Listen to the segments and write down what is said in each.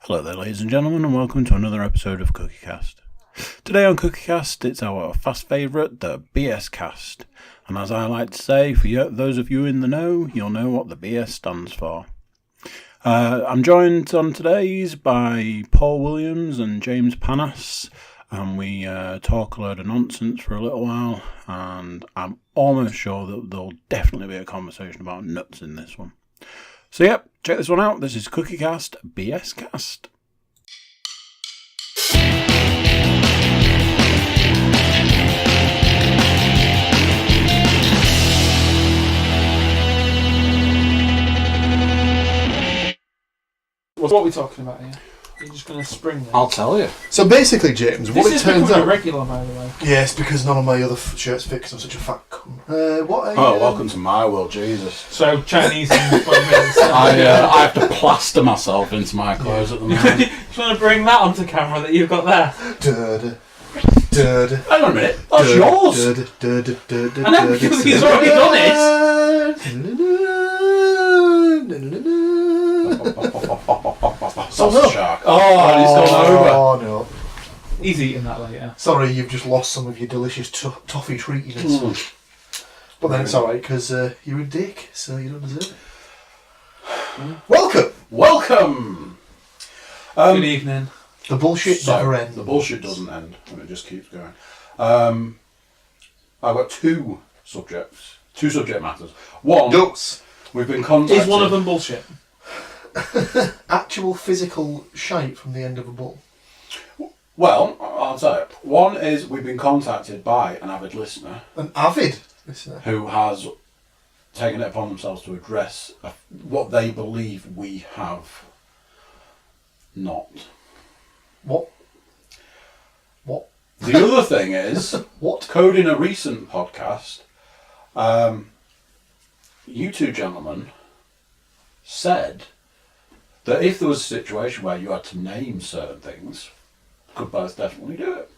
Hello there, ladies and gentlemen, and welcome to another episode of Cookiecast. Today on Cookiecast, it's our fast favourite, the BScast. And as I like to say, for those of you in the know, you'll know what the BS stands for. I'm joined on today's by Paul Williams and James Panas, and we talk a load of nonsense for a little while, and I'm almost sure that there'll definitely be a conversation about nuts in this one. So yep, check this one out. This is Cookiecast BScast. What are we talking about here? You're just going to spring this? I'll tell you. So basically, James, what it turns out... regular, by the way. Yes, because none of my other shirts fit because I'm such a fat cunt. Welcome to my world, Jesus. So, Chinese in 20 minutes. I have to plaster myself into my clothes at the moment. Do you want to bring that onto camera that you've got there? Hang on a minute, that's yours! I know, because he's already done it! Sausage shark. Oh, he's gone over. Oh, no. He's eating that later. Sorry, you've just lost some of your delicious toffee treatiness. But then it's alright, because you're a dick, so you don't deserve it. Welcome! Good evening. The bullshit never ends. The bullshit doesn't end, and it just keeps going. I've got two subject matters. One, Ducks. we've been contacted... Is one of them bullshit? Actual physical shite from the end of a bull. Well, I'll tell you. One is we've been contacted by an avid listener. An avid listener? Who has taken it upon themselves to address what they believe we have not. What? The other thing is, what? Code in a recent podcast, you two gentlemen said that if there was a situation where you had to name certain things, could both definitely do it.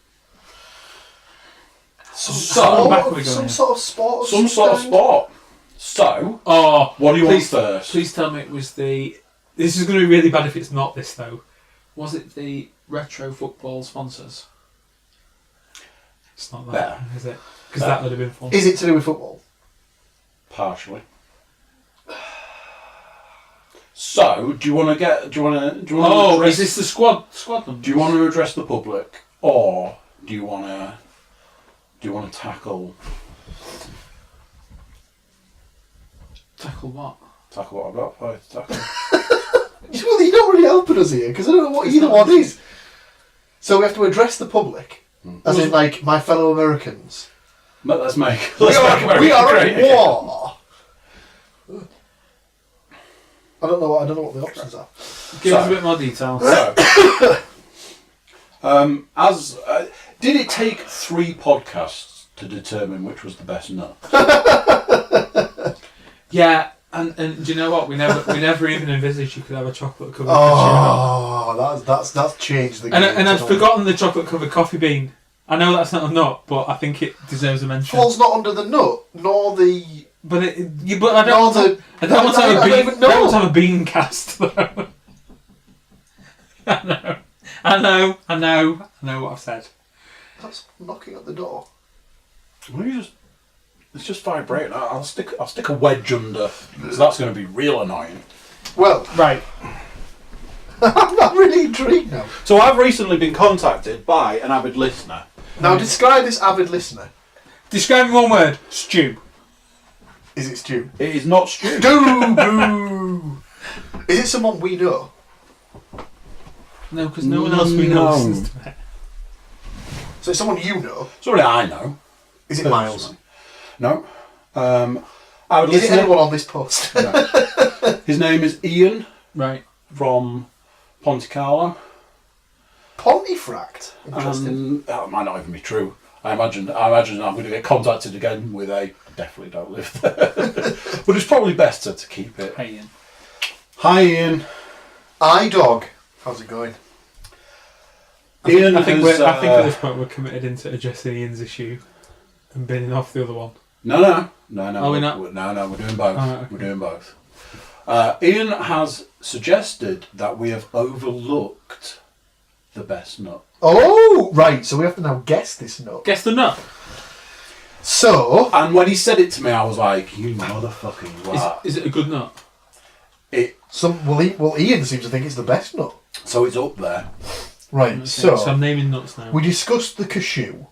Some sort of sport. Some sort of sport. So, what do you want first? Please tell me it was the... This is going to be really bad if it's not this, though. Was it the retro football sponsors? It's not that, is it? Because that would have been fun. Is it to do with football? Partially. So, do you want to address, is this the squad number? Do you want to address the public, or do you want to tackle what? Tackle what I've got for you to tackle? Well, you're not really helping us here, because I don't know what either one is. So we have to address the public, as in, like, my fellow Americans. But let's make We are at war! I don't know what the options are. Give us a bit more detail. So, did it take 3 podcasts to determine which was the best nut? Yeah, and do you know what? We never even envisaged you could have a chocolate covered that's changed the game. And I'd forgotten the chocolate covered coffee bean. I know that's not a nut, but I think it deserves a mention. Falls not under the nut, nor the... But I don't want to have a bean cast though. I know what I've said. That's knocking at the door. It's just vibrating. I'll stick a wedge under, so that's going to be real annoying. Well, right. I'm not really intrigued now. So I've recently been contacted by an avid listener. Now describe this avid listener. Describe in one word. Stew. Is it Stu? It is not Stu. Boo! Is it someone we know? No, because no one else we know listens to it. So it's someone you know? Somebody I know. Is it Miles? No. Is it anyone on this post? No. His name is Ian. Right. From Ponte Carlo. Pontefract? Interesting. That might not even be true. I imagine I'm going to get contacted again with a... I definitely don't live there. But it's probably better to keep it. Hey Ian. Hi Ian. iDog. How's it going? Ian I think at this point we're committed into addressing Ian's issue and binning off the other one. No. Are we not? No, we're doing both. Oh, okay. We're doing both. Ian has suggested that we have overlooked the best nut. Oh, right. So we have to now guess this nut. Guess the nut. So, And when he said it to me, I was like, "You motherfucking rat!" Is it a good nut? Ian seems to think it's the best nut. So it's up there. Right. Okay, So I'm naming nuts now. we discussed the cashew.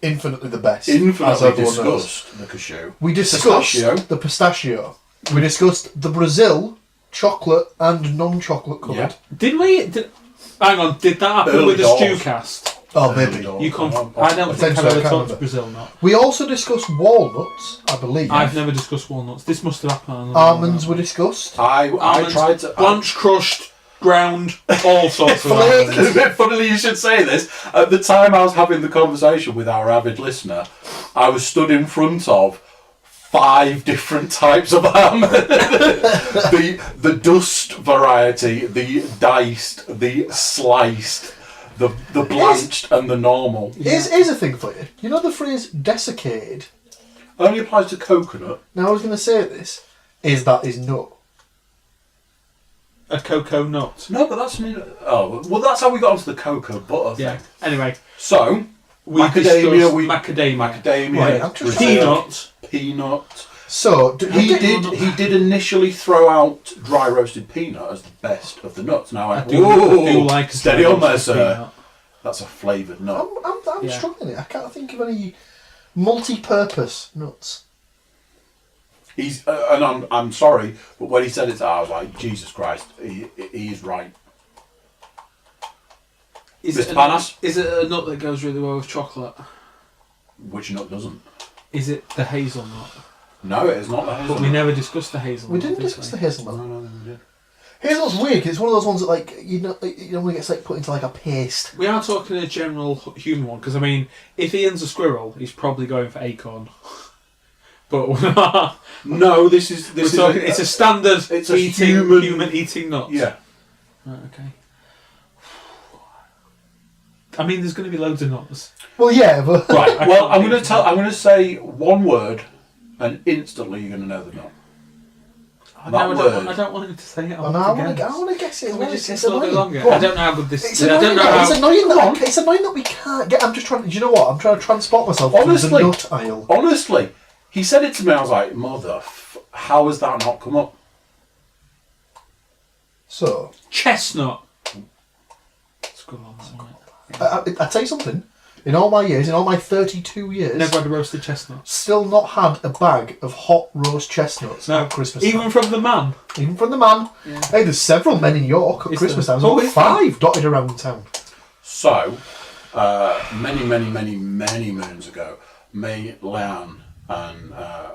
Infinitely the best. Infinitely as everyone knows. discussed the cashew. We discussed Pistachio. the pistachio. We discussed the Brazil, chocolate and non-chocolate covered. Yeah. Did we? Hang on. Did that happen Early with the doors. stew cast? Oh, maybe. You can't. Oh, I don't think I've potentially, I ever can't talked remember. Brazil nut. We also discussed walnuts, I believe. I've never discussed walnuts. This must have happened. Almonds were discussed. I Almonds, tried to. blanched, crushed, ground, all sorts of Flaked. almonds. It's a bit funny you should say this. At the time I was having the conversation with our avid listener, I was stood in front of 5 different types of almond. the dust variety, the diced, the sliced, the blanched and the normal. Here's a thing for you. You know the phrase desiccated? Only applies to coconut. Now I was going to say this. Is nut. A cocoa nut. No, but that's that's how we got onto the cocoa butter Yeah. thing. Anyway, So we macadamia, discussed macadamia. macadamia, Right, I'm just Brazil, Peanut. peanut. So, He did initially throw out dry roasted peanut as the best of the nuts. Now I do like a steady dry on there, roasted sir. peanut. That's a flavoured nut. I'm Yeah. struggling. I can't think of any multi-purpose nuts. He's and I'm sorry, but when he said it, I was like, Jesus Christ, he is right. Is Mr. it Panas? Is it a nut that goes really well with chocolate? Which nut doesn't? Is it the hazelnut? No, it is not the But hazelnut. we never discussed the hazelnut. We didn't did discuss the we? hazelnut. No, we did. Hazelnut's weird 'cause it's one of those ones that, like, you know when it gets like put into like a paste. We are talking a general human one because I mean, if Ian's a squirrel, he's probably going for acorn. But we're not. No, this is It's a standard. it's a human eating nuts. Yeah. Right, okay. I mean, there's going to be loads of nuts. Well, yeah, but Right. I Well, can't I'm going to say one word, and instantly you're going to know the nut. I That word. don't want him to say it. I want to guess it. Can we just It's guess a little bit annoying. longer? Go on. I don't know how good this It's is. I annoying, don't know it's how. annoying it's annoying that we can't get. I'm just trying. Do you know what? I'm trying to transport myself to Honestly. the nut aisle. Honestly, he said it to me. I was like, how has that not come up? So, Chestnut. It's a good one, isn't it? I tell you something. In all my 32 years, Never had a roasted chestnut. still not had a bag of hot roast chestnuts No, at Christmas even time. from the man. Even from the man. Yeah. Hey, there's several men in York at Is Christmas there? time. Oh, There's is there? 5 dotted around town. So, many moons ago, me, Leanne, and a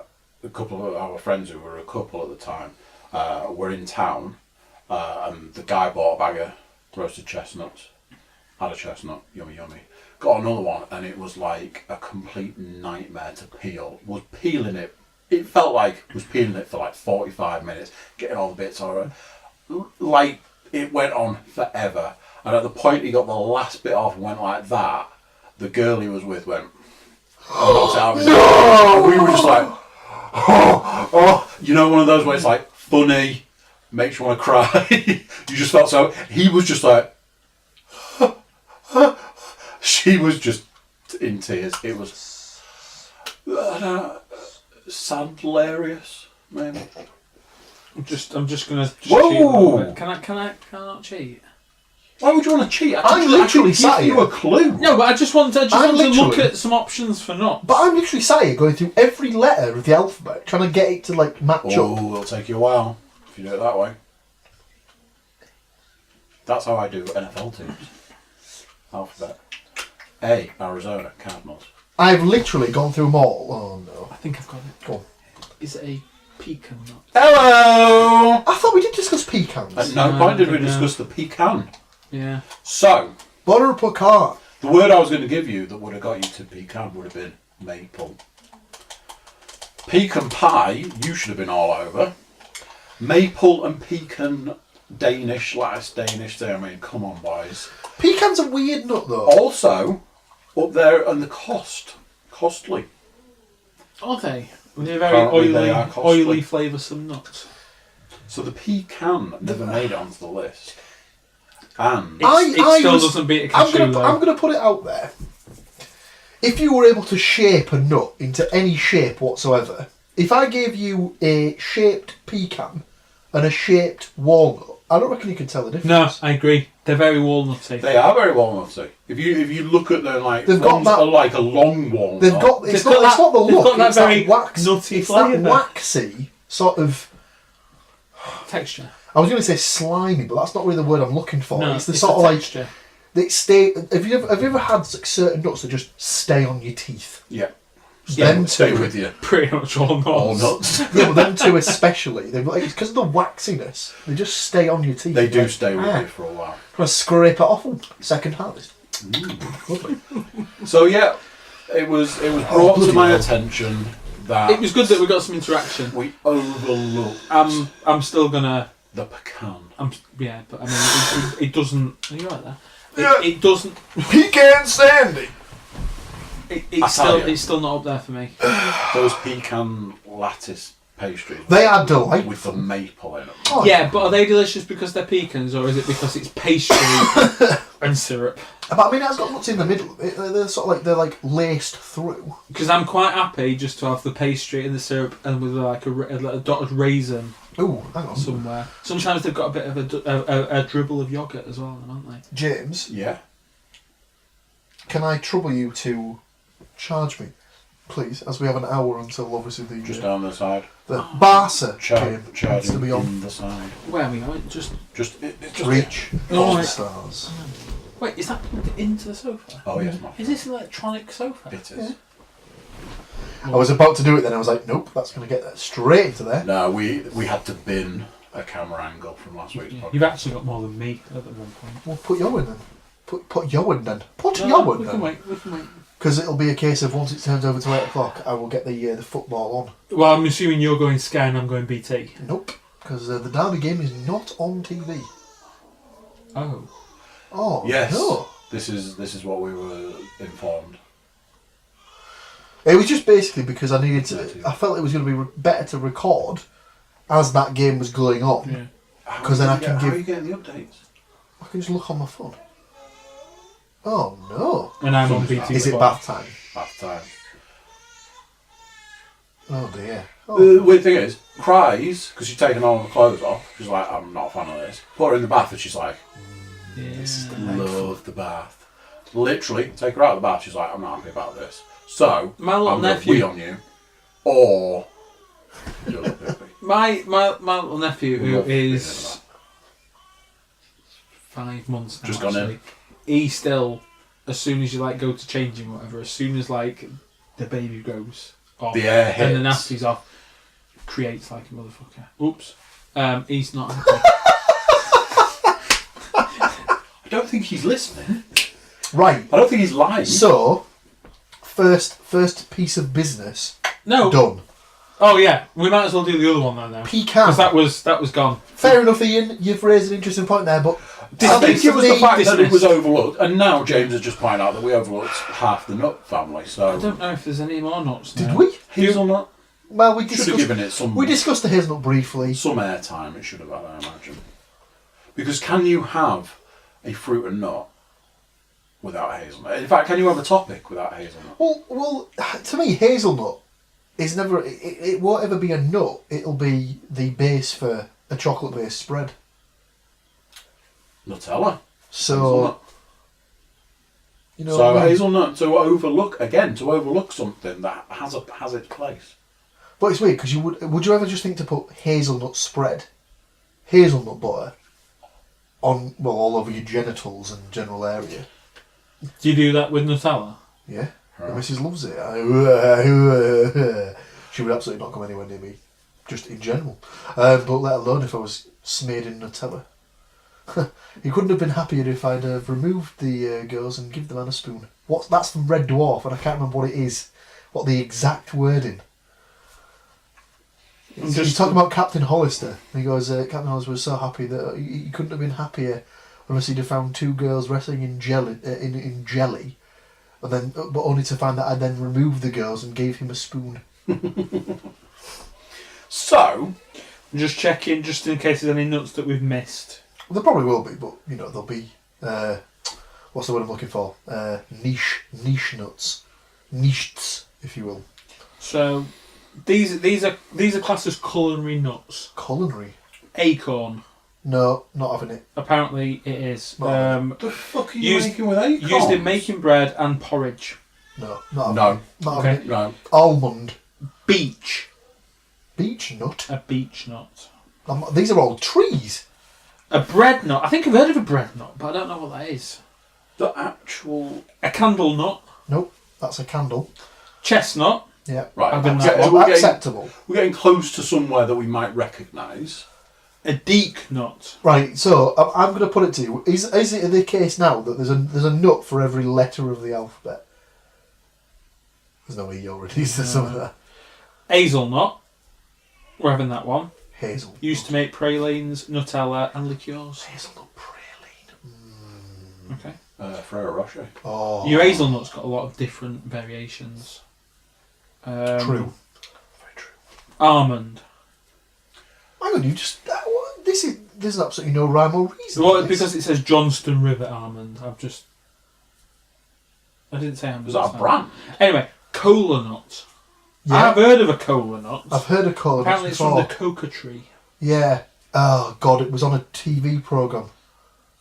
couple of our friends who were a couple at the time were in town, and the guy bought a bag of roasted chestnuts. Had a chestnut, yummy. Got another one, and it was like a complete nightmare to peel. Was peeling it. It felt like was peeling it for like 45 minutes, getting all the bits on it. Like it went on forever. And at the point he got the last bit off and went like that, the girl he was with went, knocked it out of his hand. And we were just like, you know, one of those where it's like funny, makes you want to cry. You just felt so. He was just like, she was just in tears. It was sad, hilarious, maybe. I'm just gonna. Whoa! Cheat. Can I not cheat? Why would you want to cheat? I'm literally I sat could give you here. a clue. No, but I just want to look literally- at some options for nuts. But I'm literally sat here going through every letter of the alphabet, trying to get it to like match up. Oh, it'll take you a while if you do it that way. That's how I do NFL teams. Alphabet. A, Arizona Cardinals. I've literally gone through them all. Oh no. I think I've got it. Go on. Is it a pecan nut? Hello! I thought we did discuss pecans. At no No, point did we no. discuss the pecan. Yeah. So, Butter or pecan? the word I was going to give you that would have got you to pecan would have been maple. Pecan pie, you should have been all over. Maple and pecan Danish, last Danish thing. I mean, come on, boys. Pecan's a weird nut though. Also, up there, and the costly. Are they? They're very Apparently they are costly. oily, flavoursome nuts. So the pecan never made it onto the list. And It still doesn't beat a cashew, though. I'm going to put it out there. If you were able to shape a nut into any shape whatsoever, if I gave you a shaped pecan and a shaped walnut, I don't reckon you can tell the difference. No, I agree. They're very walnutty. they are very walnutty. If you look at them, like They've got ones that- are like a long walnut. They've got. It's They've not. got It's not the they've look. got that It's very that wax. nutty It's that flavour. waxy sort of. Texture. I was going to say slimy, but that's not really the word I'm looking for. No, it's the sort of like texture. they stay. Have you ever had like certain nuts that just stay on your teeth? Yeah. Them Stay two, with you. Pretty much all nuts. All nuts. yeah, but them two especially. They like because of the waxiness. They just stay on your teeth. They do Like, stay with you for a while. Trying to scrape it off them. Second harvest. Lovely. So yeah, it was brought to bloody my hell. attention that It was good that we got some interaction. we overlooked I'm still gonna. the pecan. But I mean, it doesn't. Are you right there? Yeah. It doesn't. Pecan Sandy. It's still not up there for me. Those pecan lattice pastries. They are delightful. with the maple in them. Oh, Yeah, but are they delicious because they're pecans, or is it because it's pastry and syrup? But I mean, it's got nuts in the middle. They're sort of like they're laced through. Because I'm quite happy just to have the pastry and the syrup and with like a dotted raisin Ooh, hang on. somewhere. Sometimes they've got a bit of a dribble of yogurt as well, haven't they? James, Yeah. can I trouble you to charge me, please, as we have an hour until obviously the Just down the side. Barca game needs to Charging be on. in the side. Where are we going? Just It's just Reach Oh, for the right. stars. wait, is that plugged into the sofa? Oh yes, my Is this an electronic sofa? It is. I was about to do it then. I was like, nope, that's going to get that straight into there. No, we had to bin a camera angle from last week's podcast. You've actually got more than me at one point. Well, put yo in then. Put yo in then. Put No, yo we in can then. wait. We can wait. Because it'll be a case of once it turns over to 8 o'clock, I will get the football on. Well, I'm assuming you're going Sky and I'm going BT. Nope, because the Derby game is not on TV. Oh. Oh Yes. no! This is what we were informed. It was just basically because I needed to. I felt it was going to be better to record as that game was going on. Yeah. 'Cause then I can How give- are you getting the updates? I can just look on my phone. Oh no! And I'm on BT. Is it Sport. bath time? Bath time. Oh dear. Oh. The weird thing is, cries because she's taking all her clothes off. She's like, I'm not a fan of this. Put her in the bath and she's like, This is love the bath. Literally, take her out of the bath. She's like, I'm not happy about this. So My little I'm going to nephew- wee on you, or do a little pee-pee. My little nephew, who Love being in is 5 months now, Just gone in. actually, he still, as soon as you like go to change him, whatever, as soon as like the baby goes off The air and the hits. nasty's off, creates like a motherfucker. Oops. He's not happy. I don't think he's listening. Right. I don't think he's lying. So, first piece of business No. done. Oh yeah, we might as well do the other one then now. Pecan. Because that was gone. Fair enough, Ian. You've raised an interesting point there, but I think it was the Dismissed. fact that it was Dismissed. overlooked, and now James has just pointed out that we overlooked half the nut family. I So don't know if there's any more nuts. did now. we? hazelnut Well, we should have discussed. given it some We discussed the hazelnut briefly. some airtime. It should have had, I imagine. Because can you have a fruit and nut without hazelnut? In fact, can you have a topic without hazelnut? Well, to me, hazelnut is never. It won't ever be a nut. It'll be the base for a chocolate-based spread. Nutella. So Hazelnut. you know. So what I mean? hazelnut to overlook something that has its place. But it's weird because would you ever just think to put hazelnut spread, hazelnut butter, on all over your genitals and general area? Do you do that with Nutella? Yeah, Right. the missus loves it. She would absolutely not come anywhere near me, just in general. But let alone if I was smeared in Nutella. He couldn't have been happier if I'd have removed the girls and give the man a spoon. That's from Red Dwarf, and I can't remember what it is. What the exact wording. He's talking about Captain Hollister. And he goes, Captain Hollister was so happy that he couldn't have been happier unless he'd have found two girls wrestling in jelly, in jelly, and then but only to find that I then removed the girls and gave him a spoon. So Just checking, just in case there's any nuts that we've missed. Well, there probably will be, but there'll be what's the word I'm looking for? Niche nuts, niches, if you will. So these are classed as culinary nuts. Culinary? Acorn. No, not having it. Apparently it is. What the fuck are you making with acorns? Used in making bread and porridge. No, not having it. Not having it. No. Almond. Beech. Beech nut? A beech nut. These are all trees. A bread nut. I think I've heard of a bread nut, but I don't know what that is. The actual... A candle nut. Nope, that's a candle. Chestnut. Yeah. Right. I've been that one. We're Acceptable. We're getting close to somewhere that we might recognise. A deek nut. Right, so I'm going to put it to you. Is it the case now that there's a nut for every letter of the alphabet? There's no E already, is there? Some of that? Hazelnut. We're having that one. Hazel. Used to make pralines, Nutella, and liqueurs. Hazelnut praline. Okay. Ferrero Rocher. Oh. Your hazelnut's got a lot of different variations. True. Very true. Almond. Hang on, you just... There's absolutely no rhyme or reason. Well, because it says Johnston River almond. I didn't say almond. Is that a brand? Anyway, cola nut. Yeah. I've heard of a cola nut. I've heard of cola nuts Apparently it's before. from the coca tree. Yeah. Oh, God, it was on a TV programme.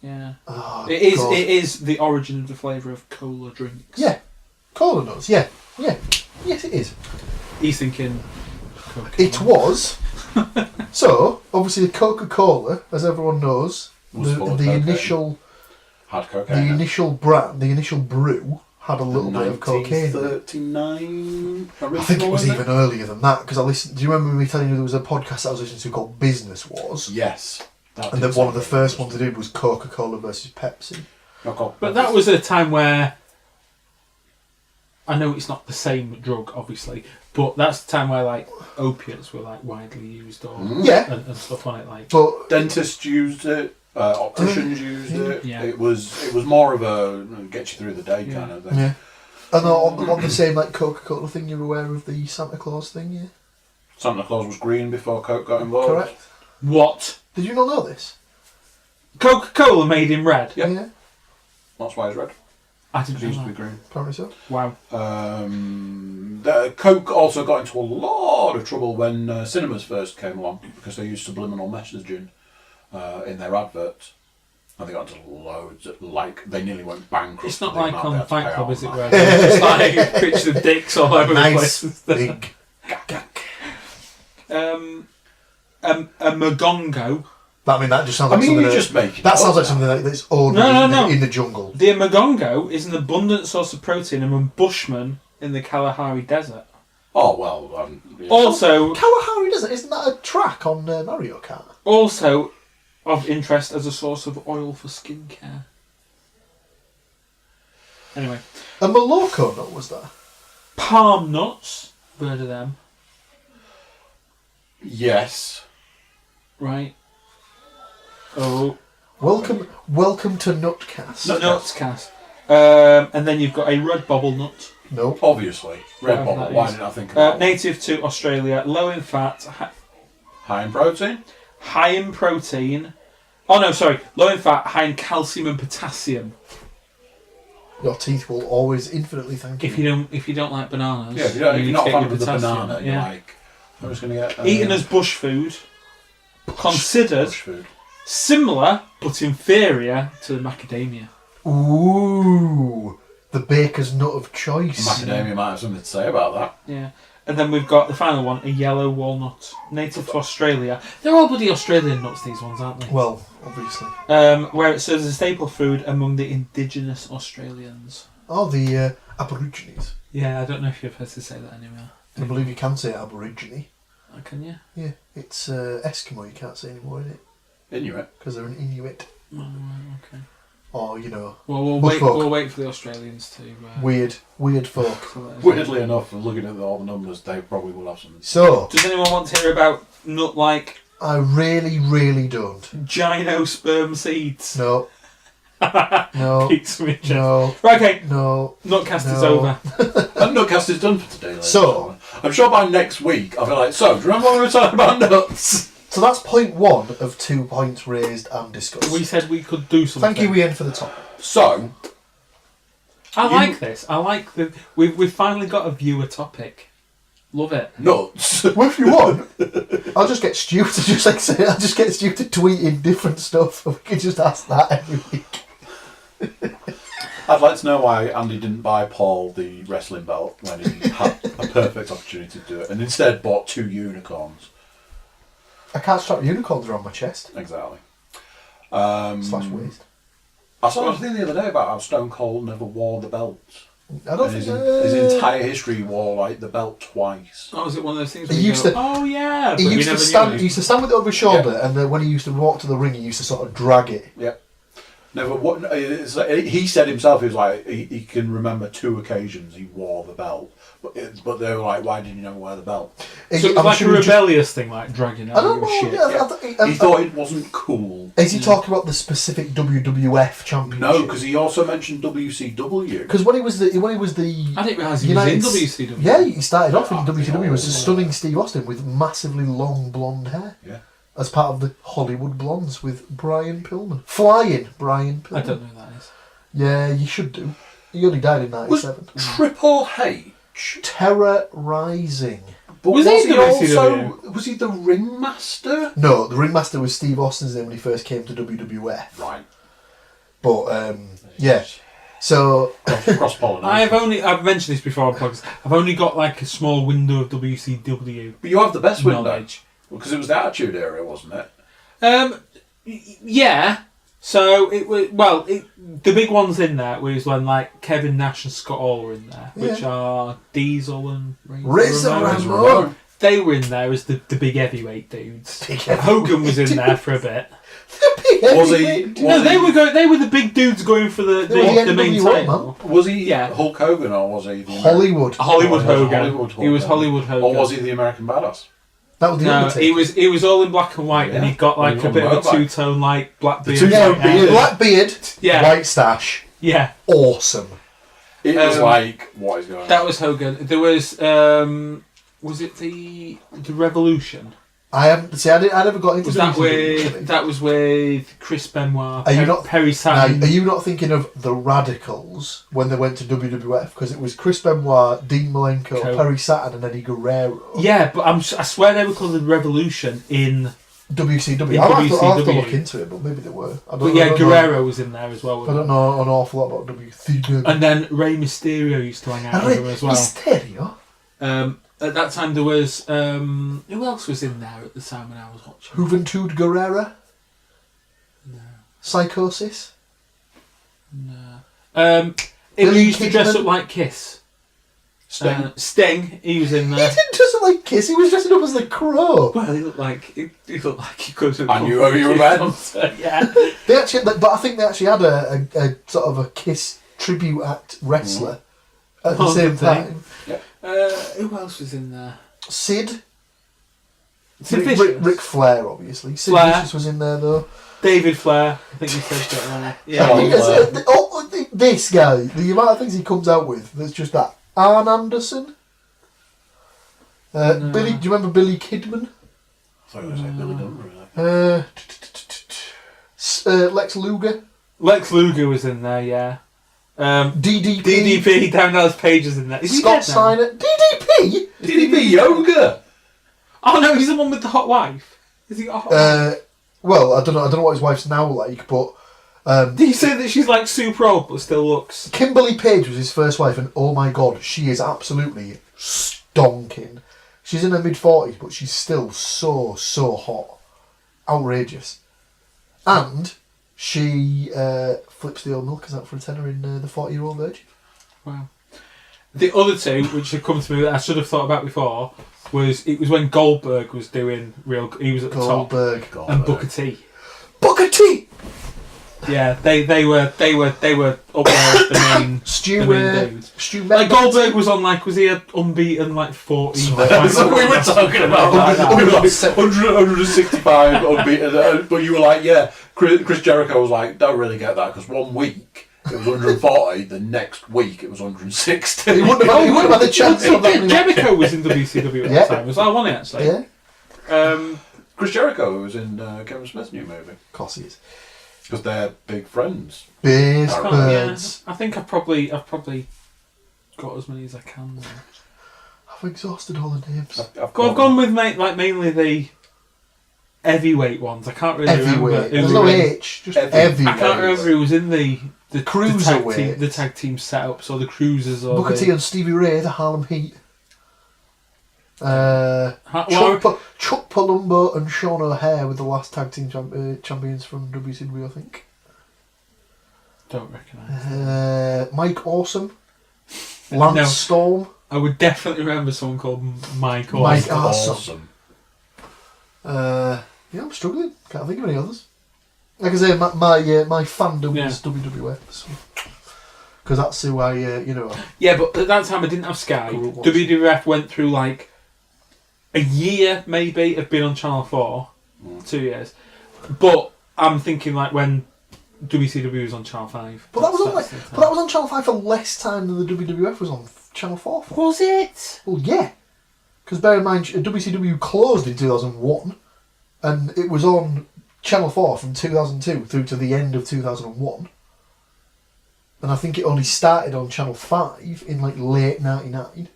Yeah. Oh, It is. God. It is the origin of the flavour of cola drinks. Yeah. Cola nuts, yeah. Yeah. Yes, it is. He's thinking Coca. It was. So, obviously, Coca-Cola, as everyone knows, Was full of the cocaine. initial Had the cocaine. initial brand, the initial brew had a little bit of cocaine. 1939. I think it was even earlier than that because I listened. Do you remember me telling you there was a podcast I was listening to called Business Wars? Yes. And then one of the first ones they did was Coca-Cola versus Pepsi. But that was at a time where I know it's not the same drug, obviously, but that's the time where like opiates were like widely used or Yeah. and stuff on it. Like, But Dentists used it. Opticians used it. Yeah. It was more of a get you through the day kind of thing. yeah, and on the same like Coca-Cola thing, you're aware of the Santa Claus thing, yeah? Santa Claus was green before Coke got involved. Correct. what? Did you not know this? Coca-Cola made him red? Yep. Yeah, That's why it's red. I It didn't used to know be that. green. apparently so. Wow. The Coke also got into a lot of trouble when cinemas first came along because they used subliminal messaging in their adverts. And they got into loads of, they nearly went bankrupt. It's not for the like amount on they had to Fight pay Club, out is it? on Where that. there's just like pictures of dicks all over the Nice, place. big. A magongo. I mean, that just sounds I like mean, something you just make it that up sounds like now. something that's only No. in the jungle. The magongo is an abundant source of protein among Bushmen in the Kalahari Desert. Oh, well. Yeah. Also, Kalahari Desert, isn't that a track on Mario Kart? also of interest as a source of oil for skincare. Anyway, A Moloko nut was that? palm nuts. Heard of them, Yes. right? Oh, Welcome to Nutcast. nutscast. And then you've got a red bobble nut. No. Obviously. Red Whatever bottle. that Why is. didn't I think about that? Native to Australia, low in fat, High in protein? high in protein. Oh no, sorry, low in fat, high in calcium and potassium. Your teeth will always infinitely thank you. If you don't like bananas, Yeah, if you you're need not to a get fan your of the potassium. banana, you're like, I'm just going to get... Eaten as bush food, considered bush food. similar but inferior to the macadamia. Ooh, the baker's nut of choice. Macadamia might have something to say about that. Yeah. And then we've got the final one, a yellow walnut, native to Australia. They're all bloody Australian nuts, these ones, aren't they? Well, obviously. Where it serves as a staple food among the indigenous Australians. Oh, the Aborigines. Yeah, I don't know if you've heard to say that anywhere. I believe you can say Aborigine. Can you? Yeah, it's Eskimo you can't say anymore, isn't it? Inuit. Because they're an Inuit. Oh, right, okay. Or, you know, Well, we'll Bush wait. folk. We'll wait for the Australians to. weird folk. to let us know. Weirdly enough, looking at all the numbers, they probably will have something. So, Does anyone want to hear about nut-like I really, really don't. gynosperm seeds? No. No. Keeps me in check. No. Right, okay. No. Nutcast is No. over. And Nutcast is done for today, ladies So- and gentlemen. I'm sure by next week I'll be like, so, do you remember when we were talking about nuts? So that's point 1 of 2 points raised and discussed. We said we could do something. Thank you, Ian, for the top. So, I like this. I like the. We've finally got a viewer topic. Love it. nuts. Well, if you want, I'll just get Stu to just like say, I'll just get Stu to tweet in different stuff, and we can just ask that every week. I'd like to know why Andy didn't buy Paul the wrestling belt when he had a perfect opportunity to do it, and instead bought 2 unicorns. I can't strap unicorns around my chest. Exactly. Slash waist. I saw a thing the other day about how Stone Cold never wore the belt. I don't And think his entire history he wore like the belt twice. Oh, was it one of those things He where you used go, to- oh yeah, He but we used to never stand. knew. He used to stand with it over his shoulder, and then when he used to walk to the ring, he used to sort of drag it. Yep. Never. What? It's like, he said himself. He was like he can remember 2 occasions he wore the belt, but they were like, why did you never wear the belt? So it was I'm like a sure he just- rebellious thing, like dragging out I don't your know. shit. Yeah, He thought it wasn't cool. Is he talking about the specific WWF championship? No, because he also mentioned WCW. Because when he was the I didn't realise he United, was in WCW. Yeah, he started off in Oh, WCW. He was a oh. stunning Steve Austin with massively long blonde hair. Yeah. As part of the Hollywood Blondes with Brian Pillman. Flying Brian Pillman. I don't know who that is. Yeah, you should do. He only died in Was '97. Triple H? Terror Rising. But Was he in also was he the ringmaster? No, the ringmaster was Steve Austin's name when he first came to WWF. Right. But yeah, so Cross pollination. I've mentioned this before on podcasts. I've only got like a small window of WCW But you have the best window knowledge. because it was the Attitude Era, wasn't it? Yeah. So it was the big ones in there was when like Kevin Nash and Scott Hall were in there, which are Diesel and Razor Ramon. Ramon. They were in there as the big heavyweight dudes. Big heavyweight Hogan was in there for a bit. Was he? No, they were the big dudes going for the main NWO, title. Was he Yeah. Hulk Hogan or was he the Hollywood. Hollywood Hogan. Hollywood He was Hogan. Hollywood Hogan. Or was he the American Badass? That was the No, Undertaker. he was all in black and white, and Yeah. he got like He a was bit on of a motorbike. two-tone like black beard. two-tone white hair. beard. Black beard, Yeah. white stash, Yeah, awesome. It was Um, like what is going on? that was Hogan. There was it the Revolution? I haven't. See, I never got into Was that WCW. with that was with Chris Benoit? Are you not- Perry Now, Saturn? are you not thinking of the Radicals when they went to WWF? Because it was Chris Benoit, Dean Malenko, Cool. Perry Saturn, and Eddie Guerrero. Yeah, but I swear they were called the Revolution in. WCW. In I'll have to WCW. look into it, but maybe they were. I But yeah, know. Guerrero was in there as well. I don't know an awful lot about WCW. And then Rey Mysterio used to hang out with him as well. Mysterio? At that time there was who else was in there at the time when I was watching? Juventud Guerrera? No. Psychosis? It Billy used to dress Kidman? up like Kiss. Sting. Sting, he was in He there. didn't dress up like Kiss, he was dressing up as the Crow. Well, he looked like he could have. I knew who you were meant. Yeah. They actually, but I think they actually had a sort of a Kiss tribute act wrestler at the Oh, same did they? time. Who else was in there? Sid? Sid Ric Vicious. Flair, obviously. Sid Flair. Vicious was in there, though. David Flair. I think you said that. Yeah. Oh, This guy, the amount of things he comes out with, there's just that. Arn Anderson? No. Billy, do you remember Billy Kidman? I thought you were going to say Billy Dunn. Lex Luger? Lex Luger was in there. Yeah. DDP? DDP. Down Page is in there. Is he Scott dead now? Steiner? DDP? DDP Yoga. Oh no, he's the one with the hot wife. Is he got a hot wife? Well, I don't know what his wife's now like, but Did you say that she's like super old but still looks? Kimberly Page was his first wife, and oh my god, she is absolutely stonking. She's in her mid-40s, but she's still so hot. Outrageous. And she flips the old milkers out for a tenner in The 40-Year-Old Virgin. Wow. The other two, which had come to me that I should have thought about before, was when Goldberg was doing he was at the Goldberg. top, and Booker T. Booker T! Yeah, they were up there as the main Stu, the main dudes. Stu Like Goldberg was on was he an unbeaten 40? That's what we were talking about. Like that. We were like 165 unbeaten, but you were like, yeah. Chris Jericho was like, don't really get that because 1 week it was 140, the next week it was 160. He wouldn't have had the chance of that. Jericho was in WCW at Yeah. the time as well, wasn't he, actually? Yeah. Chris Jericho, who was in Kevin Smith's new movie. Of course he is. Because they're big friends. Beers, Yeah, birds. I think I've probably got as many as I can now. I've exhausted all the names. I've Gone with mainly the heavyweight ones. I can't really remember. Heavyweight. who There's no was in- H, just heavyweight. I can't remember who was in the Cruiserweight. the tag team setups or the cruisers or Booker the, T and Stevie Ray, the Harlem Heat. Chuck Palumbo and Sean O'Hare were the last tag team champions from WCW, I think. Don't recognise. Mike Awesome. Lance No. Storm. I would definitely remember someone called Mike. Or Mike awesome. Yeah, I'm struggling. Can't think of any others. Like I say, my fandom Yeah. was WWF. Because that's who I, Yeah, but at that time I didn't have Sky. Grew up WWF went through like a year maybe of being on Channel 4. 2 years. But I'm thinking like when WCW was on Channel 5. But that was on That's the time. but that was on Channel 5 for less time than the WWF was on Channel 4 for. Was it? Well, yeah. Because bear in mind, WCW closed in 2001, and it was on Channel 4 from 2002 through to the end of 2001. And I think it only started on Channel 5 in like late 99.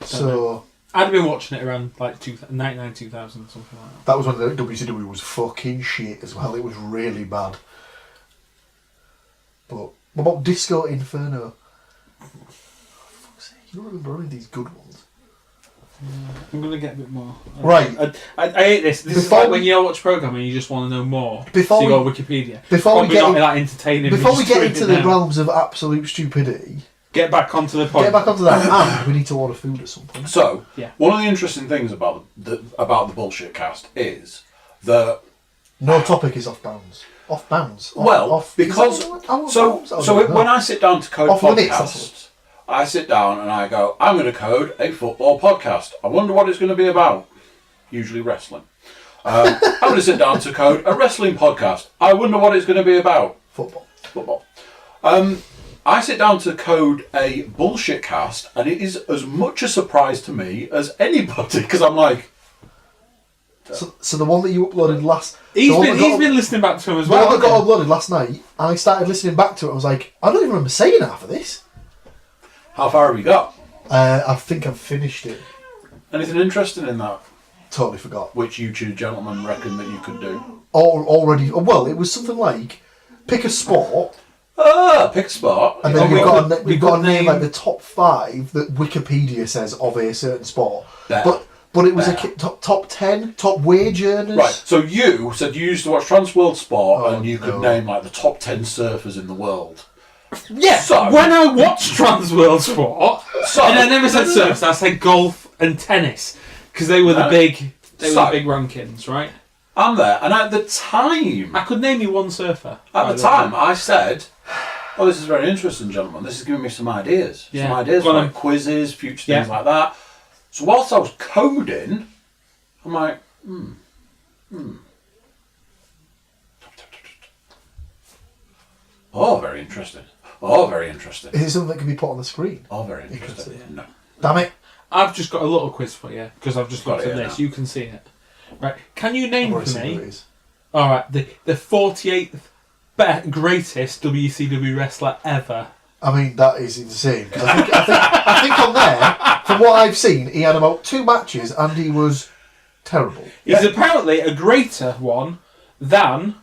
So I'd have been watching it around like 99, 2000, something like that. that was when the WCW was fucking shit as well. It was really bad. But what about Disco Inferno? Oh, fuck's sake, you don't remember any of these good ones. I'm going to get a bit more. Right. I hate this. This is Before like we- when you watch programming and you just want to know more. Before so you we- go on Wikipedia. before we Probably get not in- that entertaining. Before we just get doing into it the now. realms of absolute stupidity, Get back onto the point. get back onto that, and we need to order food at some point. So, Yeah. one of the interesting things about the bullshit cast is that No topic is off bounds. Off bounds. because when I sit down to code Off limits, that's podcasts, I sit down and I go, I'm going to code a football podcast. I wonder what it's going to be about. Usually wrestling. I'm going to sit down to code a wrestling podcast. I wonder what it's going to be about. Football. I sit down to code a bullshit cast, and it is as much a surprise to me as anybody, because I'm like, So the one that you uploaded last... He's the one been that got- listening back to him as The one well. that got uploaded last night, I started listening back to it and was like, I don't even remember saying half of this. how far have we got? I think I've finished it. Anything interesting in that? Totally forgot. Which you two gentlemen reckon that you could do? Already... Well, it was something like, pick a sport, Pick a spot. and then Oh, we've got a name name- like the top 5 that Wikipedia says of a certain sport. There. But it was There. top 10, top wage earners. Right, so you said you used to watch Trans World Sport Oh, and you could no. name like the top 10 surfers in the world. Yeah, So- when I watched Trans World Sport, So- and I never said No, no, no. surfs, I said golf and tennis because they were the No. big, So- big rankings, right? I'm there, and at the time, I could name you one surfer. at the time, I said, "Oh, this is very interesting, gentlemen. This is giving me some ideas, Yeah. some ideas Well, for like quizzes, future things Yeah. like that." So whilst I was coding, I'm like, Oh, very interesting. Oh, very interesting. Is it something that can be put on the screen? Oh, very interesting. see it. No. Damn it. I've just got a little quiz for you because I've just Got looked it at here this. now. You can see it. Right? Can you name I've already for seen what it me? is. All right, the 48th greatest WCW wrestler ever. I mean, that is insane. 'Cause I think on there, from what I've seen, he had about 2 matches and he was terrible. He's apparently a greater one than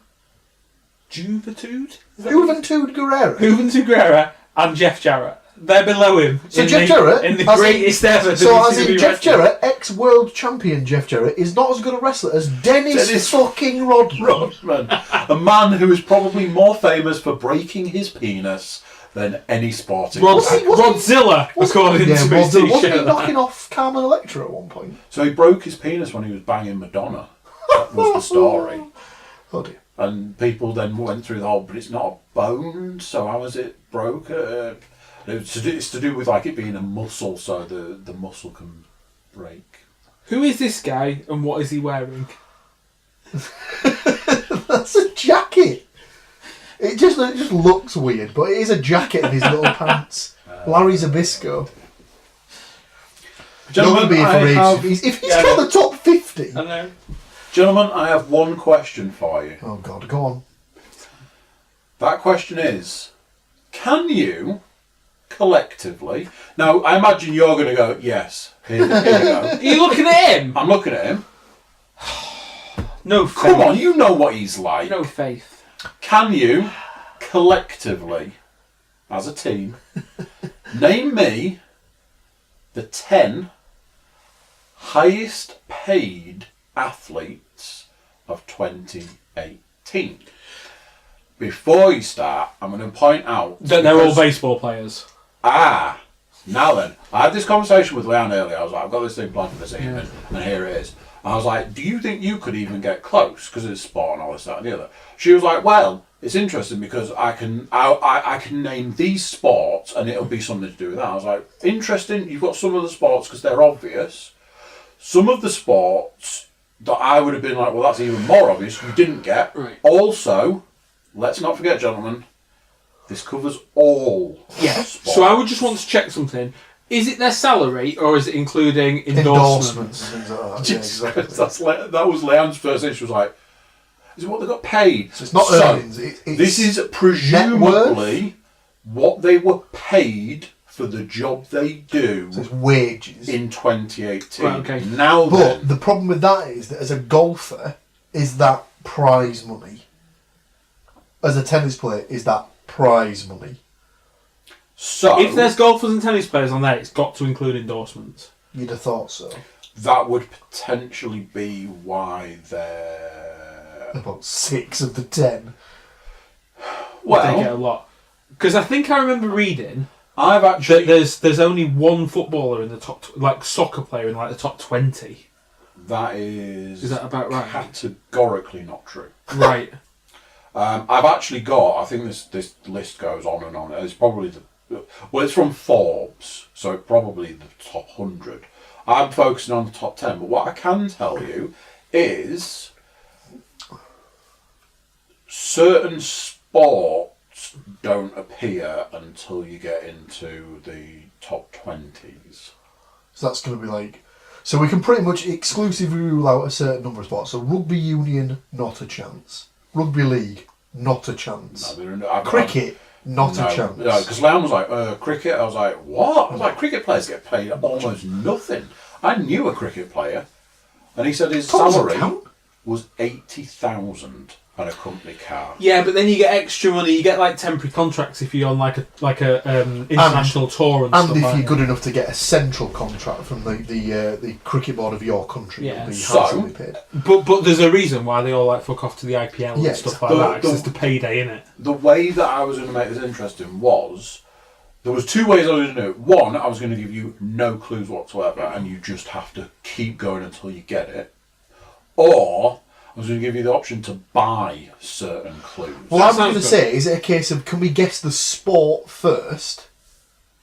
Juventude. Is that Juventud Guerrero. Juventud Guerrera and Jeff Jarrett. They're below him. So in Jeff the, Jarrett, in the as in- greatest ever. So as in WCW Jeff wrestler. Jarrett, ex-world champion Jeff Jarrett, is not as good a wrestler as Dennis fucking Rodman. Rodman, a man who is probably more famous for breaking his penis than any sporting. Was he- Rodzilla, according Yeah, to his wasn't he t-shirt. knocking off Carmen Electra at one point? So he broke his penis when he was banging Madonna. That was the story. Oh dear. And people then went through the whole, but it's not a bone, so how is it broke? It's to do with like it being a muscle, so the muscle can break. Who is this guy and what is he wearing? That's a jacket. It just looks weird, but it is a jacket and his little pants. Larry Zabisco. Gentlemen, He'll be here for I ages. have- If he's Yeah, got the top 50 50. I know. Gentlemen, I have one question for you. Oh God, go on. That question is, can you collectively... Now, I imagine you're going to go, yes, here we go. Are you looking at him? I'm looking at him. No faith. Come on, you know what he's like. No faith. Can you collectively, as a team, name me the 10 highest paid athletes of 2018? Before you start, I'm going to point out That they're all baseball players. now then, I had this conversation with Leanne earlier. I was like, I've got this thing planned for this evening, and here it is. And I was like, do you think you could even get close? Because it's sport and all this, that, and the other. She was like, well, it's interesting because I can name these sports and it'll be something to do with that. I was like, interesting. You've got some of the sports because they're obvious. Some of the sports that I would have been like, well, that's even more obvious. You didn't get. Right. Also, let's not forget, gentlemen, this covers all sports. So I would just want to check something. Is it their salary or is it including endorsements? And things like that. Yeah, Jesus exactly. Christ, that was Leanne's first thing. She was like, is it what they got paid? So it's not earnings. It's This is presumably what they were paid for the job they do So it's wages. in 2018. Right, okay. Now But then, the problem with that is that as a golfer, is that prize money. As a tennis player, is that prize money. so If there's golfers and tennis players on there, it's got to include endorsements. You'd have thought so. that would potentially be why they're... About 6 of the 10. They get a Well, lot. Because I think I remember reading I've actually... that there's only one footballer in the top, like soccer player in like the top 20. That is... Is that about right? categorically not true. Right. I've actually got, I think this list goes on and on. It's probably it's from Forbes, so probably the top 100. I'm focusing on the top 10, but what I can tell you is certain sports don't appear until you get into the top 20s. So that's going to be like... So we can pretty much exclusively rule out a certain number of sports. So rugby union, not a chance. Rugby league, not a chance. Cricket, not a chance. No, because Leanne was like, cricket. I was like, what? I was like, cricket players get paid almost nothing. I knew a cricket player, and he said his salary was 80,000 and a company car. Yeah, but then you get extra money. You get like temporary contracts if you're on like a international tour and stuff. And if like you're that. good enough to get a central contract from the cricket board of your country, Yeah. you'll be So- handsomely paid. But there's a reason why they all like fuck off to the IPL Yeah, and stuff the- like that. 'Cause the- it's the payday, innit? The way that I was going to make this interesting was, there was two ways I was going to do it. One, I was going to give you no clues whatsoever, and you just have to keep going until you get it. Or I was going to give you the option to buy certain clues. Well, That I was going to sounds say, is it a case of can we guess the sport first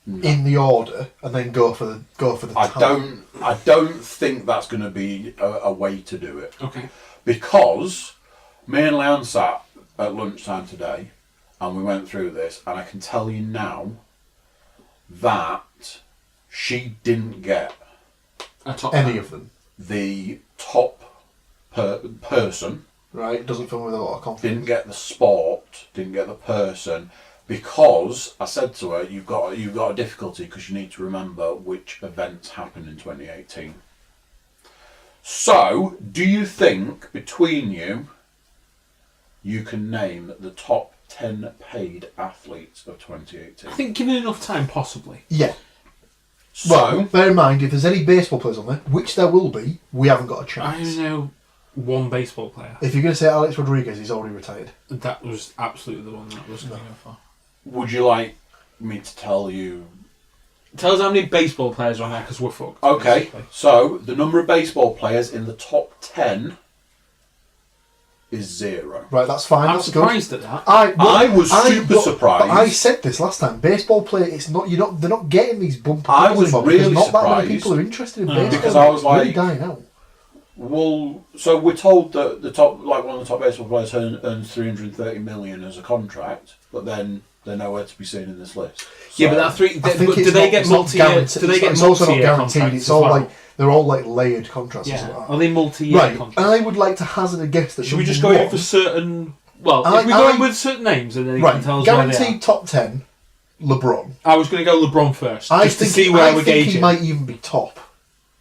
in the order and then go for the talent? I don't think that's going to be a way to do it. Okay. Because me and Leanne sat at lunchtime today and we went through this, and I can tell you now that she didn't get Any of them, the top person, right? Doesn't fill me with a lot of confidence. didn't get the sport, didn't get the person, because I said to her, you've got a difficulty because you need to remember which events happened in 2018. So, do you think between you can name the top 10 paid athletes of 2018? I think given enough time, possibly. Yeah. So, Well, bear in mind, if there's any baseball players on there, which there will be, we haven't got a I chance. know one baseball player. If you're going to say Alex Rodriguez, he's already retired. That was absolutely the one that I was going to go for. would you like me to tell you? Tell us how many baseball players are on there because we're fucked. Okay, basically. so the number of baseball players in the top 10 is 0. Right, that's fine. I'm that's surprised good. at that. I was super surprised. But I said this last time. Baseball player, it's not. They're not getting these bumper. I cars was anymore because really not that surprised. many people are interested in No. baseball. Because I was It's really like- dying out. Well, so we're told that the top, like one of the top baseball players earns 330 million as a contract, but then they're nowhere to be seen in this list. Yeah, but that three. I think Do it's they not- get it's not multi-year? guaranteed. Do they get It's also not multi-year guaranteed. contracts It's as all well? like they're all like layered contracts. As Yeah. well. Are they multi-year Right. contracts? I would like to hazard a guess that Should we just number go in one- for certain? Well, I- if we go in I- with certain names and then you can right? tell us where they Guaranteed top 10. LeBron. are. I was going to go LeBron first, I just think to see where I we're think gauging. he might even be top.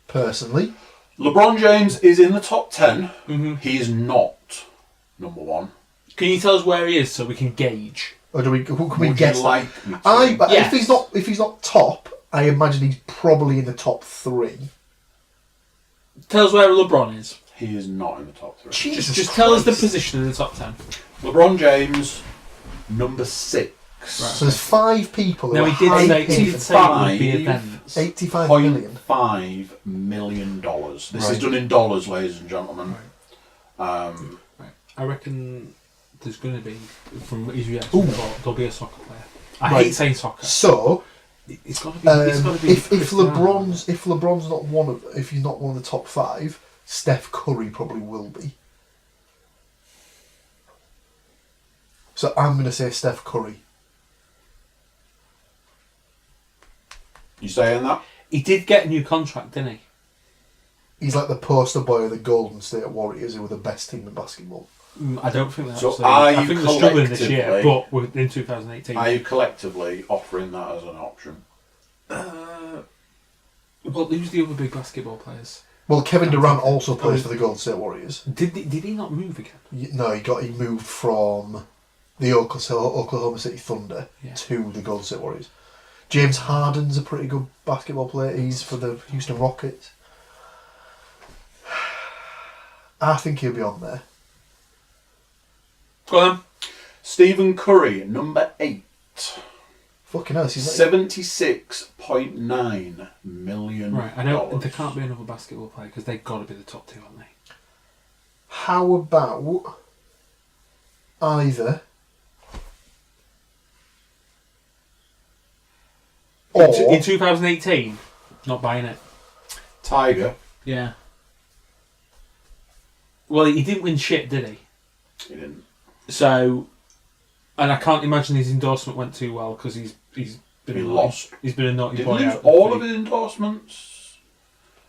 Personally, LeBron James is in the top 10. Mm-hmm. He is not number one. Can you tell us where he is so we can gauge? or do we? Who can we Would guess? you like me to? Yes. If he's not top, I imagine he's probably in the top 3. Tell us where LeBron is. He is not in the top 3. Jesus Just tell us the Christ. position in the top 10. LeBron James, number 6. So there's 5 people. Now who he are did high say it would be events. 85 million. $85 million. This is Right. done in dollars, ladies and gentlemen. Right. I reckon there's going to be, from his reaction, Ooh. there'll be a soccer player. I Right. hate saying soccer. So It's got to be. It's got to be. if Cristiano. LeBron's not one of, if he's not one of the top 5, Steph Curry probably will be. So I'm going to say Steph Curry. You saying that? He did get a new contract, didn't he? He's like the poster boy of the Golden State Warriors, who were the best team in basketball. I don't think that's. So I are you think they're struggling this year, collectively- but we're in 2018. Are you collectively offering that as an option? Well, who's the other big basketball players? Well, Kevin Durant also plays for the Golden State Warriors. Did he not move again? No, he moved from the Oklahoma City Thunder Yeah. to the Golden State Warriors. James Harden's a pretty good basketball player. He's for the Houston Rockets. I think he'll be on there. Go on. Stephen Curry, number 8. Fucking hell, he's like, $76.9 million. Right, I know there can't be another basketball player because they've got to be the top 2, haven't they? how about either or In 2018, not buying it. Tiger. Yeah. Well, he didn't win shit, did he? He didn't. So, and I can't imagine his endorsement went too well because he's been He a lost. He's been a naughty Did boy. he lose out all of of his endorsements?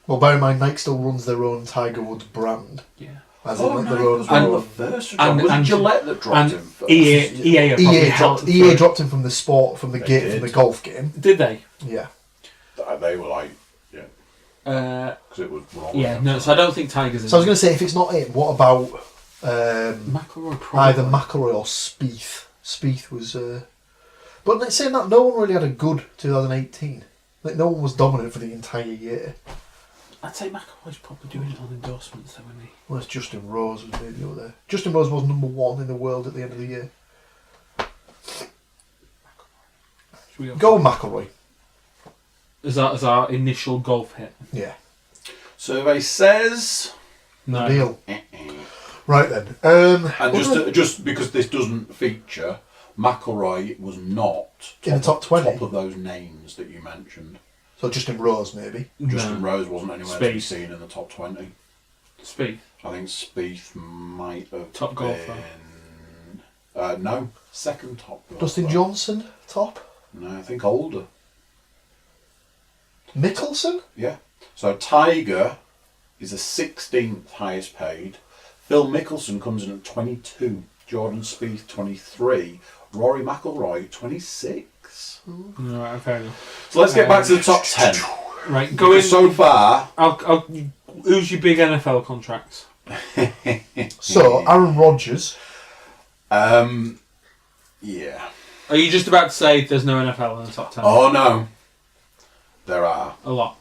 well, bear in mind Nike still runs their own Tiger Woods brand, Yeah. as Oh, in no, their it own. was one of and- the first to drop. and- Was it and- Gillette that dropped And him first? EA are probably EA held dropped, for- dropped him from the sport from the They game did. from the golf game. Did they? Yeah, They were like, yeah, because it was wrong. Yeah. No. So I don't think Tigers. so I was going to say if it's not him, what about McElroy probably. either McElroy or Spieth? Spieth was, but saying that, no one really had a good 2018. Like no one was dominant for the entire year. I'd say McElroy's probably doing it on endorsements, though, isn't he? Unless Justin Rose was maybe over there. Justin Rose was number 1 in the world at the end of the year. Should we Go McElroy. As our initial golf hit. Yeah. Survey says. No. Deal. eh. Right then. And just because this doesn't feature, McElroy was not In the top 20? top of those names that you mentioned. So Justin Rose maybe. Justin Rose wasn't anywhere to be Spieth. seen in the top 20. Spieth. I think Spieth might have Top golfer. been... no, second top golfer. Dustin Johnson, top. No, I think older. Mickelson? Yeah. So Tiger is the 16th highest paid. Phil Mickelson comes in at 22. Jordan Spieth 23. Rory McIlroy 26. Right, fair enough. So let's get back to the top 10. Right, go in. Because so far, Who's your big NFL contracts? So Aaron Rodgers. yeah. Are you just about to say there's no NFL in the top 10? Oh no, there are. A lot.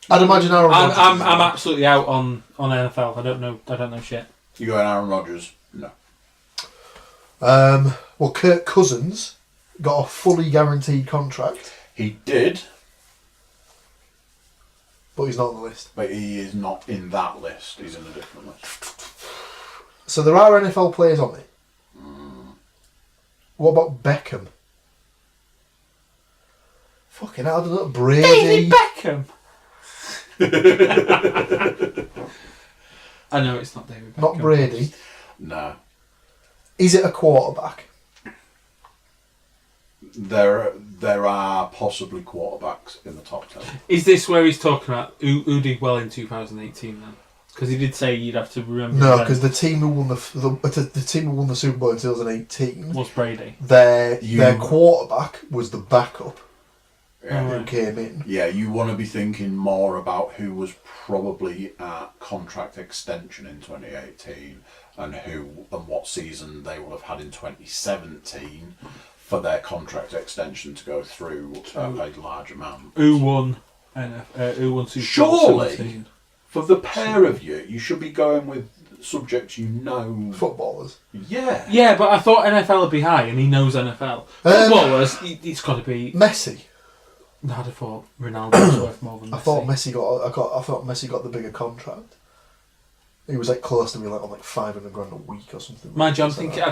I'd imagine Aaron Rodgers. I'm absolutely out on NFL. I don't know shit. You going Aaron Rodgers? No. Well, Kirk Cousins got a fully guaranteed contract, He did, but he's not on the list. but he is not in that list. He's in a different list. So there are NFL players on it. What about Beckham? Fucking hell, I don't know. Brady. David Beckham. I know it's not David Beckham. Not Brady. No. Is it a quarterback? There are possibly quarterbacks in the top 10. Is this where he's talking about who did well in 2018 then? Because he did say you'd have to remember. No, because the team who won the team who won the Super Bowl in 2018 was Brady. Their quarterback was the backup who came in. Yeah, you want to be thinking more about who was probably at contract extension in 2018 and what season they will have had in 2017 for their contract extension to go through a large amount. Who won Super Bowl Surely, 17? for the pair of you, you should be going with subjects you know. Footballers. Yeah. Yeah, but I thought NFL would be high, and he knows NFL. Footballers, it's got to be. Messi. I'd have thought Ronaldo's worth more than Messi. I thought Messi got the bigger contract. He was like close to me, like on like $500,000 a week or something. Mind you, I'm thinking. I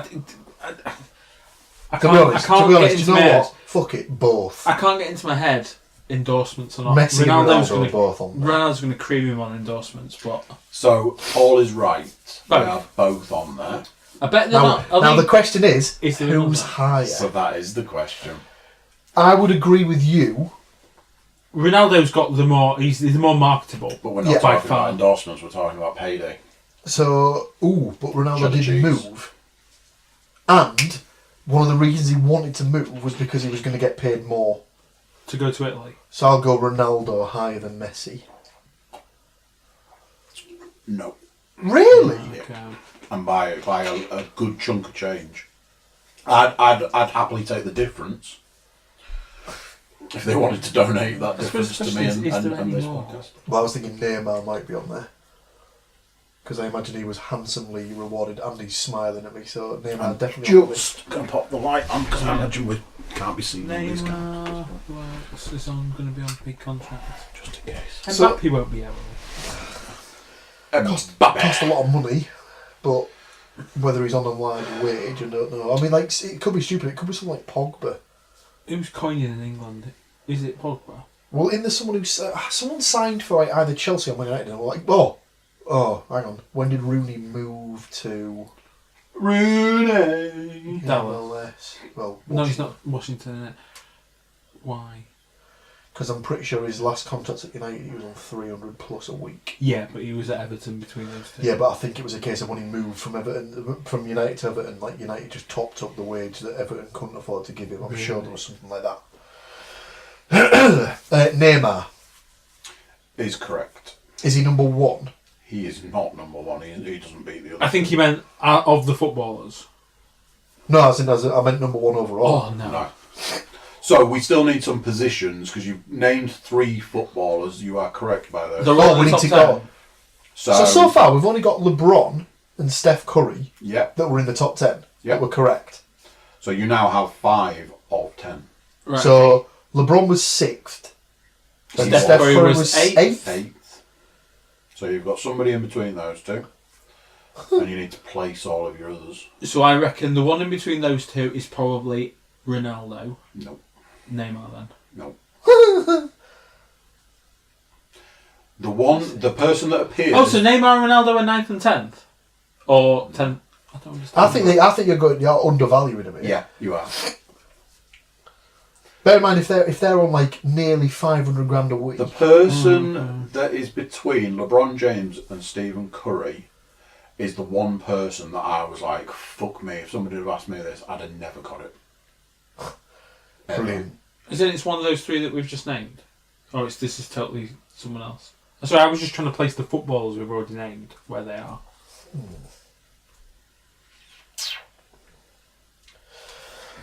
To be honest, can't do get you into know my head. what? Fuck it, both. I can't get into my head endorsements or not. Messi and Ronaldo are both on there. Ronaldo's going to cream him on endorsements, but So Paul is right. They Both. are both on there. I bet they're not. Now the question is Is there who's another? higher? So that is the question. I would agree with you. Ronaldo's got the more. He's the more marketable. But we're not Yeah. By talking far. about endorsements. We're talking about payday. So, but Ronaldo Cheddar didn't cheese. move. And one of the reasons he wanted to move was because he was going to get paid more. To go to Italy. So I'll go Ronaldo higher than Messi. No. Really? Okay. And by a good chunk of change. I'd happily take the difference if they wanted to donate that difference to me Is there and any this more? podcast. Well, I was thinking Neymar might be on there. Because I imagine he was handsomely rewarded and he's smiling at me, so Neymar I'm definitely on the list. just going to pop the light on because I imagine we can't be seen on these cameras. Neymar. Well, this is going to be on big contract. Just in case. And So- Mbappe won't be able. It cost a lot of money, but whether he's on a large wage, I don't know. I mean, like, it could be stupid. It could be something like Pogba. Who's coining in England? Is it Pogba? Well, in there's someone someone signed for like, either Chelsea or Man United, and we're like, oh, hang on. When did Rooney move to Rooney! MLS? Well, No, he's not Washington, innit? Why? Because I'm pretty sure his last contract at United, he was on 300 plus a week. Yeah, but he was at Everton between those two. Yeah, but I think it was a case of when he moved from United to Everton, like United just topped up the wage that Everton couldn't afford to give him. I'm sure there was something like that. Neymar, Is correct. is he number one? He is not number one. He doesn't beat the other. I think he meant of the footballers. No, I meant number one overall. Oh, no. No. So we still need some positions because you've named 3 footballers. You are correct by those. They're all in we the need top to 10. go. So So far, we've only got LeBron and Steph Curry yeah. that were in the top 10. Yeah. That were correct. So you now have 5 of 10. Right. So LeBron was 6th. And Steph Steph Curry Curry was was eighth. 8th. 8th. So you've got somebody in between those two. And you need to place all of your others. So I reckon the one in between those two is probably Ronaldo. No. Neymar then. No. The person that appears. Oh, so Neymar and Ronaldo are 9th and 10th? Or 10th? I don't understand. I think you're undervaluing him here. Yeah, you are. Bear in mind if they're on like nearly 500 grand a week. The person that is between LeBron James and Stephen Curry is the one person that I was like, fuck me, if somebody had asked me this, I'd have never got it. Brilliant. Isn't it one of those 3 that we've just named? Or this is totally someone else? Sorry, I was just trying to place the footballers we've already named where they are.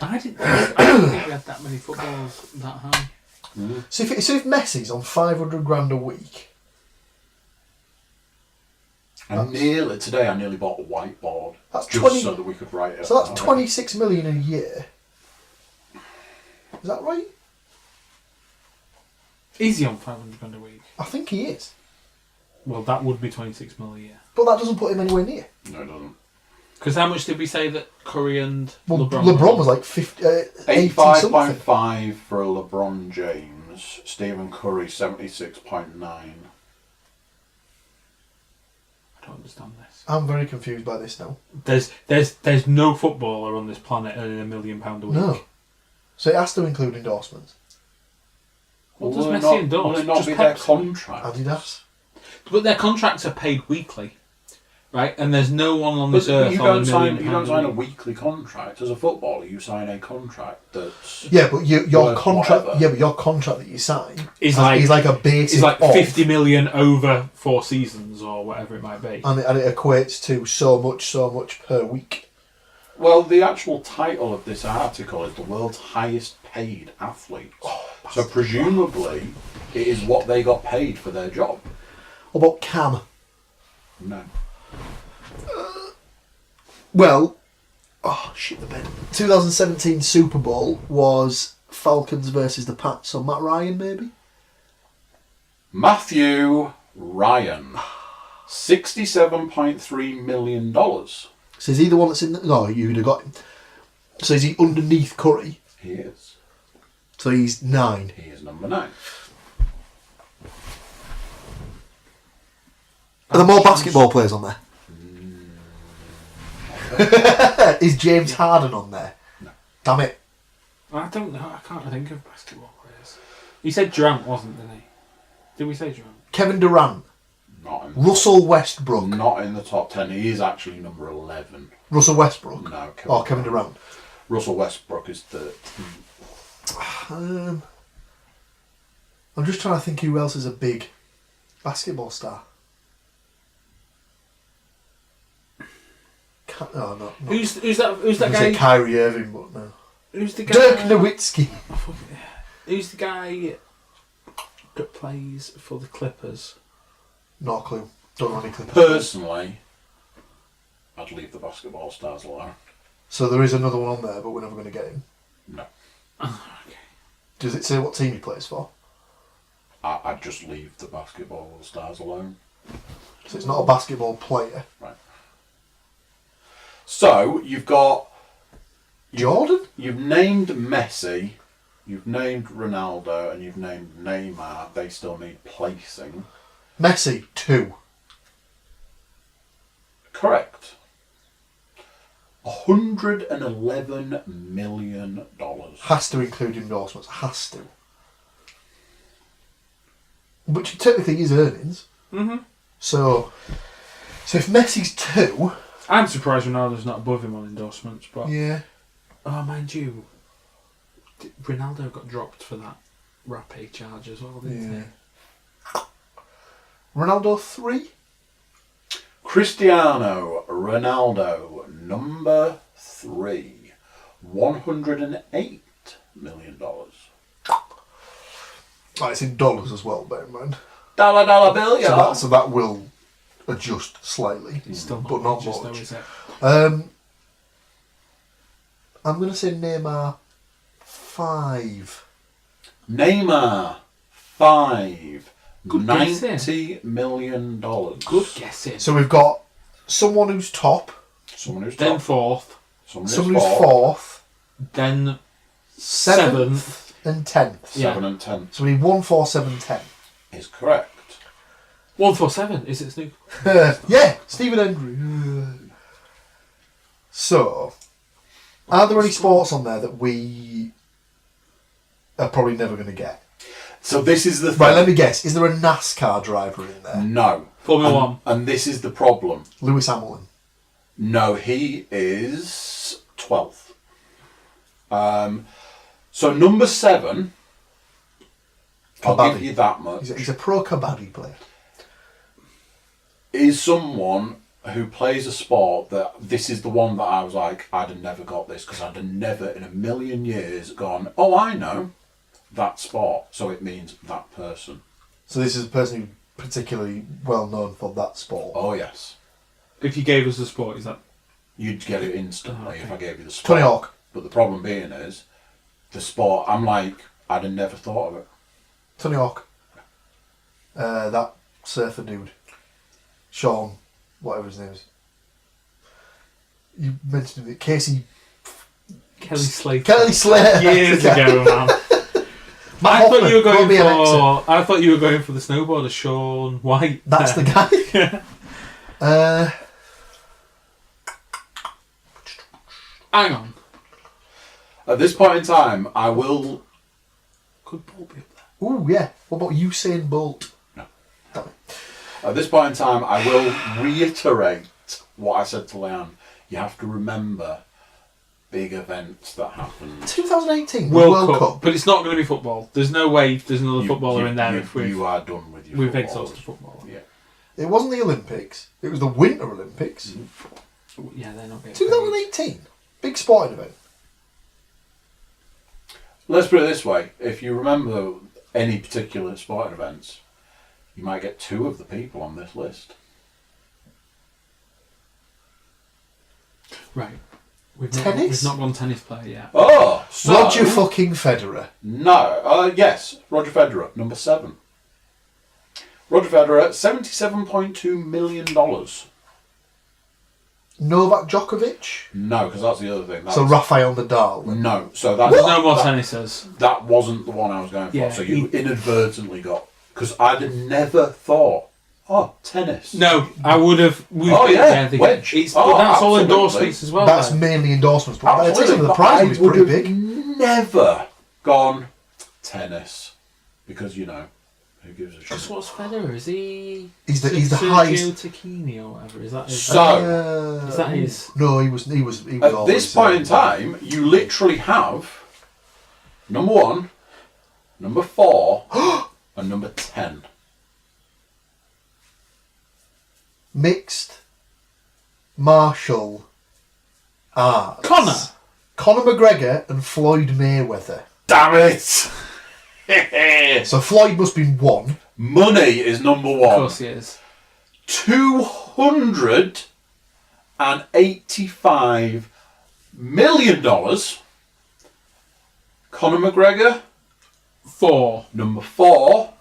I didn't think we had that many footballers that high. So if Messi's on 500 grand a week, Today I nearly bought a whiteboard That's just 20 so that we could write it. so that's 26 million a year. Is that right? Is he on 500 grand a week? I think he is. Well, that would be 26 mil a year. But that doesn't put him anywhere near. No, it doesn't. Because how much did we say that Curry and Well, LeBron? LeBron was like 80 something. 85.5 for LeBron James. Stephen Curry 76.9. I don't understand this. I'm very confused by this now. There's no footballer on this planet earning £1 million a week. No. So it has to include endorsements. What does Will it Messi not- endorse? Will it not Just be their Pepsi? contract? Adidas. But their contracts are paid weekly, right? And there's no one on But this earth you on don't £1 sign. million You don't sign a week. weekly contract as a footballer. You sign a contract that's Yeah, but your worth contract. whatever. Yeah, but your contract that you sign Is is like like a basic. It's like of, 50 million over 4 seasons or whatever it might be. and it equates to so much per week. Well, the actual title of this article is the world's highest paid athlete. So presumably, it is what they got paid for their job. What about Cam? No. Well, oh shit the bed. 2017 Super Bowl was Falcons versus the Pats. So Matt Ryan maybe. Matthew Ryan, $67.3 million. So is he the one that's in? No, you'd have got him. So is he underneath Curry? He is. So he's 9. He is number 9. Are there more basketball players on there? Is James Harden on there? No. Damn it. I don't know. I can't think of basketball players. He said Durant, wasn't, didn't he? Did we say Durant? Kevin Durant. Not in, Russell Westbrook. not in the top 10. He is actually number 11. Russell Westbrook. No, Kevin Durant. Russell Westbrook is 13. I'm just trying to think who else is a big basketball star. No, not. Who's that? Who's I that was gonna say guy? Kyrie Irving, but no. Who's the guy? Dirk Nowitzki. Who's the guy that plays for the Clippers? No clue. Don't know any Clippers. Personally, I'd leave the basketball stars alone. So there is another one on there, but we're never going to get him. No. Does it say what team he plays for? I'd just leave the basketball stars alone. So it's not a basketball player. Right. So, you've got... Jordan? You've named Messi, you've named Ronaldo, and you've named Neymar. They still need placing. Messi, 2. Correct. $111 million. Has to include endorsements. Has to. Which technically is earnings. Mm-hmm. So if Messi's 2... I'm surprised Ronaldo's not above him on endorsements, but Yeah. oh, mind you, Ronaldo got dropped for that rapé charge as well, didn't Yeah. Ronaldo 3? Cristiano Ronaldo, number 3. $108 million. Oh, it's in dollars as well, bear in mind. Dollar bill, yeah. So that will adjust slightly. he? Still But not just though, much. is it? I'm going to say Neymar 5. Neymar, 5. Good guessing. $90 million. Good guessing. So we've got someone who's top, Someone who's Then top. fourth, Someone who's fourth, then 7th, and 10th. Yeah. 7 and 10 So we need 1, 4, 7, 10. is correct. 147. Is it Snoop? Yeah, Stephen Hendry. So, are there any sports on there that we are probably never going to get? So this is the thing. Right, let me guess. Is there a NASCAR driver in there? No. Formula One. And this is the problem. Lewis Hamilton. No, he is 12th. So number 7, I'll Kabaddi. give you that much, He's a pro kabaddi player. is someone who plays a sport that this is the one that I was like, I'd have never got this because I'd have never in a million years gone, oh, I know that sport. So it means that person. So this is a person who's particularly well known for that sport. Oh, yes. If you gave us the sport, is that You'd get it instantly Oh, okay. if I gave you the sport. Tony Hawk. But the problem being is, the sport, I'm like, I'd have never thought of it. Tony Hawk. That surfer dude. Sean, whatever his name is. You mentioned it. Casey... Kelly Slater? Kelly Slater. Years That's the guy. ago, man. Matt I thought Hoffman, you were going BMXer. for. I thought you were going for the snowboarder, Sean White. That's the guy. Hang on. At this point in time, I will... Could Bolt be up there? Ooh, yeah. What about Usain Bolt? No. Damn it. At this point in time, I will reiterate what I said to Leanne. You have to remember big events that happened. 2018 World Cup. But it's not going to be football. There's no way there's another footballer in there if you are done with your we've footballers. exhausted football. Yeah. It wasn't the Olympics. It was the Winter Olympics. Yeah, they're not getting 2018. Big sporting event. Let's put it this way. If you remember any particular sporting events, you might get 2 of the people on this list. Right. Tennis? We've not gone tennis player yet. Oh! So, Roger fucking Federer. No. Yes. Roger Federer, number 7. Roger Federer, $77.2 million. Novak Djokovic. No, because that's the other thing. So Rafael Nadal. No, so that's... There's no more tennisers. That wasn't the one I was going for. Yeah, so you inadvertently got... Because I'd have never thought, tennis. No, I would have... wedge. It's, Oh, but that's all absolutely. endorsements as well. That's though. mainly endorsements. But I Absolutely. think the but prize I was would pretty have big. never gone tennis. Because, who gives a Because shit? what's Federer? Is he... He's the Sergio highest. Tacchini or whatever? Is that his... So, is that his... No, he was at always, this point in time, you literally have number 1, number 4, and number 10. mixed martial arts. Conor McGregor and Floyd Mayweather. Damn it! So Floyd must be 1. Money is number 1. Of course he is. $285 million. Conor McGregor, 4. number 4,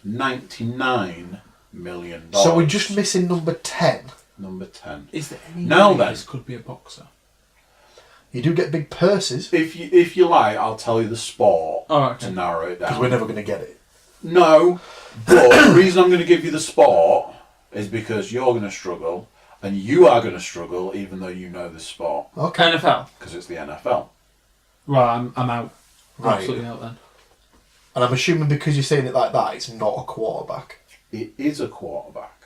$99 million. So we're just missing number 10. Number 10. Is there any Now way then. this could be a boxer? You do get big purses If you like, I'll tell you the sport Oh, okay. to narrow it because down. we're never going to get it. No, but the reason I'm going to give you the sport is because you're going to struggle, and you are going to struggle even though you know this sport, Okay. NFL. because it's the NFL. Right, I'm out. Right. Absolutely out then. And I'm assuming because you're saying it like that, it's not a quarterback. It is a quarterback.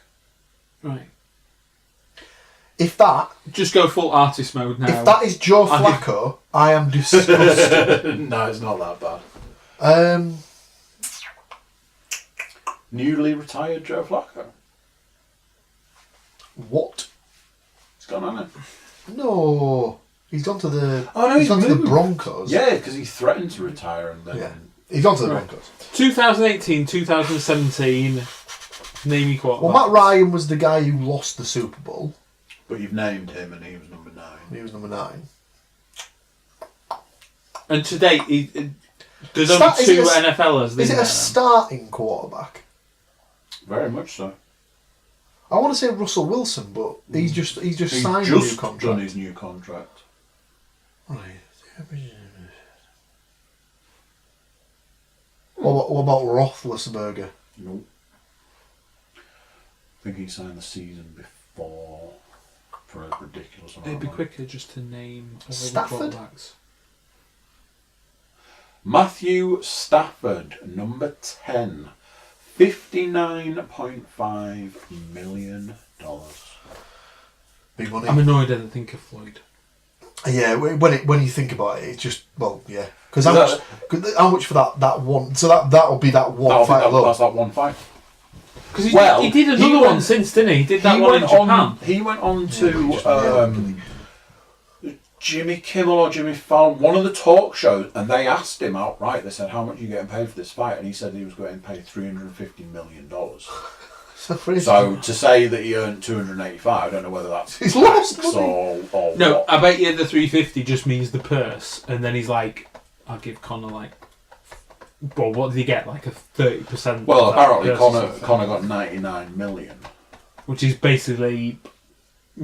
Right. If that Just go full artist mode now. if that is Joe I think- Flacco, I am disgusted. No, it's not that bad. Newly retired Joe Flacco. What? He's gone on it. No. He's gone to the Oh, no, he's gone to the moved. Broncos. Yeah, because he threatened to retire and then... Yeah. He's gone to the Right. Broncos. 2018, 2017. Name your quarterback. Well, Matt Ryan was the guy who lost the Super Bowl. But you've named him and he was number 9. He was number 9. And to date, there's Is only 2 it NFLers. Is it a starting quarterback? Very much so. I want to say Russell Wilson, but he's just He's signed a new just contract. done his new contract. Right. What about Roethlisberger? Nope. I think he signed the season before for a ridiculous amount. It'd be of money. quicker just to name all Stafford? the quarterbacks. Matthew Stafford, number 10. $59.5 million. Big money. I'm annoyed I didn't think of Floyd. Yeah, when you think about it, it's just yeah. Because Is how much for that one? So that'll be that one fight alone. That's that one fight. Because he, Well, he did he another went- one since, didn't he? He did that one in Japan. He went on Yeah, to he just nailed it. Jimmy Kimmel or Jimmy Fallon, one of the talk shows, and they asked him outright. They said, "How much are you getting paid for this fight?" And he said he was getting paid $350 million. So for his- So to say that he earned 285, I don't know whether that's He's lost tax money. or No, what. I bet you the 350 just means the purse, and then he's like, "I'll give Connor like, well, what did he get? Like a 30%." Well, of that apparently purse or something, Connor got 99 million. which is basically.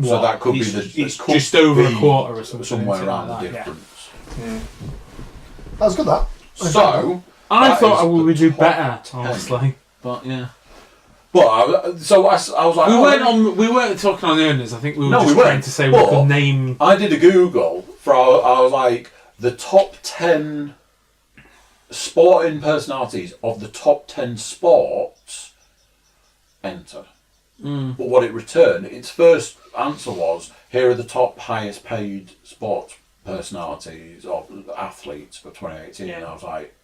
So that could be He's- the It's could just over be a quarter or something. somewhere something around like the that, yeah. difference. Yeah. That was good. That. So I that thought is we would the do top better, 10. honestly. But yeah. But I was like, We weren't talking on the earners. I think we were No, just we weren't. trying to say we But could name. I did a Google for I was like, the top 10 sporting personalities of the top 10 sports enter. But what it returned, its first answer was, here are the top highest paid sports personalities or athletes for 2018. And I was like,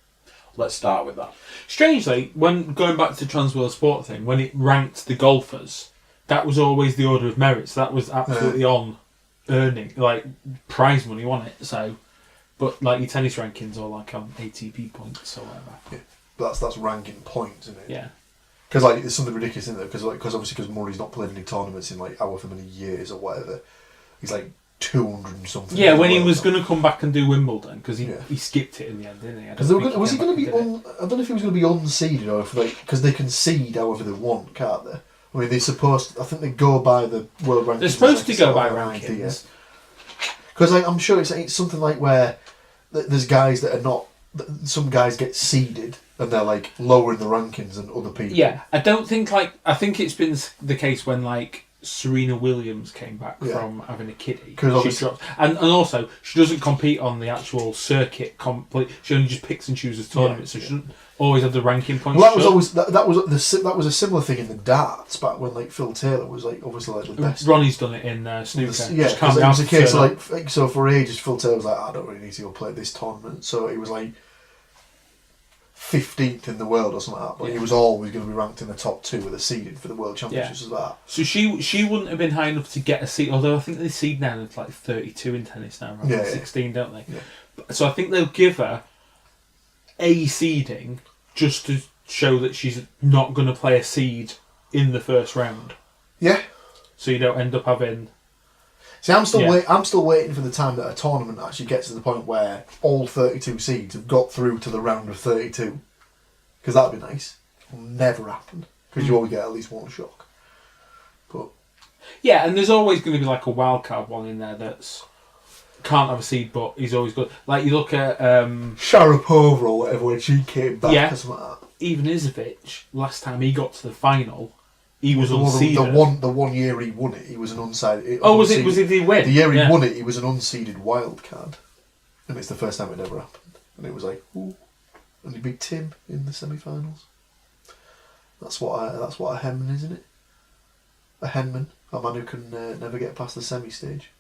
let's start with that. Strangely, when going back to Trans World Sport thing, when it ranked the golfers, that was always the order of merit. So that was absolutely on earning, like prize money on it. So, but like your tennis rankings are like on ATP points or whatever. Yeah, but that's ranking points, isn't it? Yeah. Because like it's something ridiculous, isn't it? Because obviously because Murray's not played any tournaments in like however many years or whatever, he's like 200 and something. Yeah, when he was going to come back and do Wimbledon, because he Yeah. he skipped it in the end, didn't he? Because was he going to be I don't know if he was going to be unseeded or if because they can seed however they want, can't they? I mean, I think they go by the world rankings. They're supposed to go by rankings. Because I'm sure it's something like where there's guys that are not. Some guys get seeded and they're like lower in the rankings than other people. Yeah, I think it's been the case when like Serena Williams came back from having a kiddie. She dropped, and also she doesn't compete on the actual circuit. She only just picks and chooses tournaments, so she doesn't always have the ranking points. Well, that was a similar thing in the darts back when like Phil Taylor was like obviously like the best. Ronnie's done it in snooker. Yeah, because it was a case of like so for ages Phil Taylor was like, I don't really need to go play this tournament, so he was like 15th in the world or something like that, but he was always going to be ranked in the top 2 with a seeded for the World Championships as that. So she wouldn't have been high enough to get a seed, although I think they seed now it's like 32 in tennis now, rather than 16, don't they? Yeah. So I think they'll give her a seeding just to show that she's not going to play a seed in the first round. Yeah. So you don't end up having... See, I'm still waiting for the time that a tournament actually gets to the point where all 32 seeds have got through to the round of 32. Because that'd be nice. It'll never happen. Because you always get at least one shock. But yeah, and there's always going to be like a wildcard one in there that's can't have a seed, but he's always good. Like you look at Sharapova or whatever when she came back or something like that. Even Izovic, last time he got to the final, he was unseeded. The one year he won it, he was an unseeded. Was it? Did he win? The year he won it, he was an unseeded wild card, and it's the first time it ever happened. And it was like, ooh, and he beat Tim in the semi-finals. That's what a henman is, isn't it? A henman, a man who can never get past the semi-stage.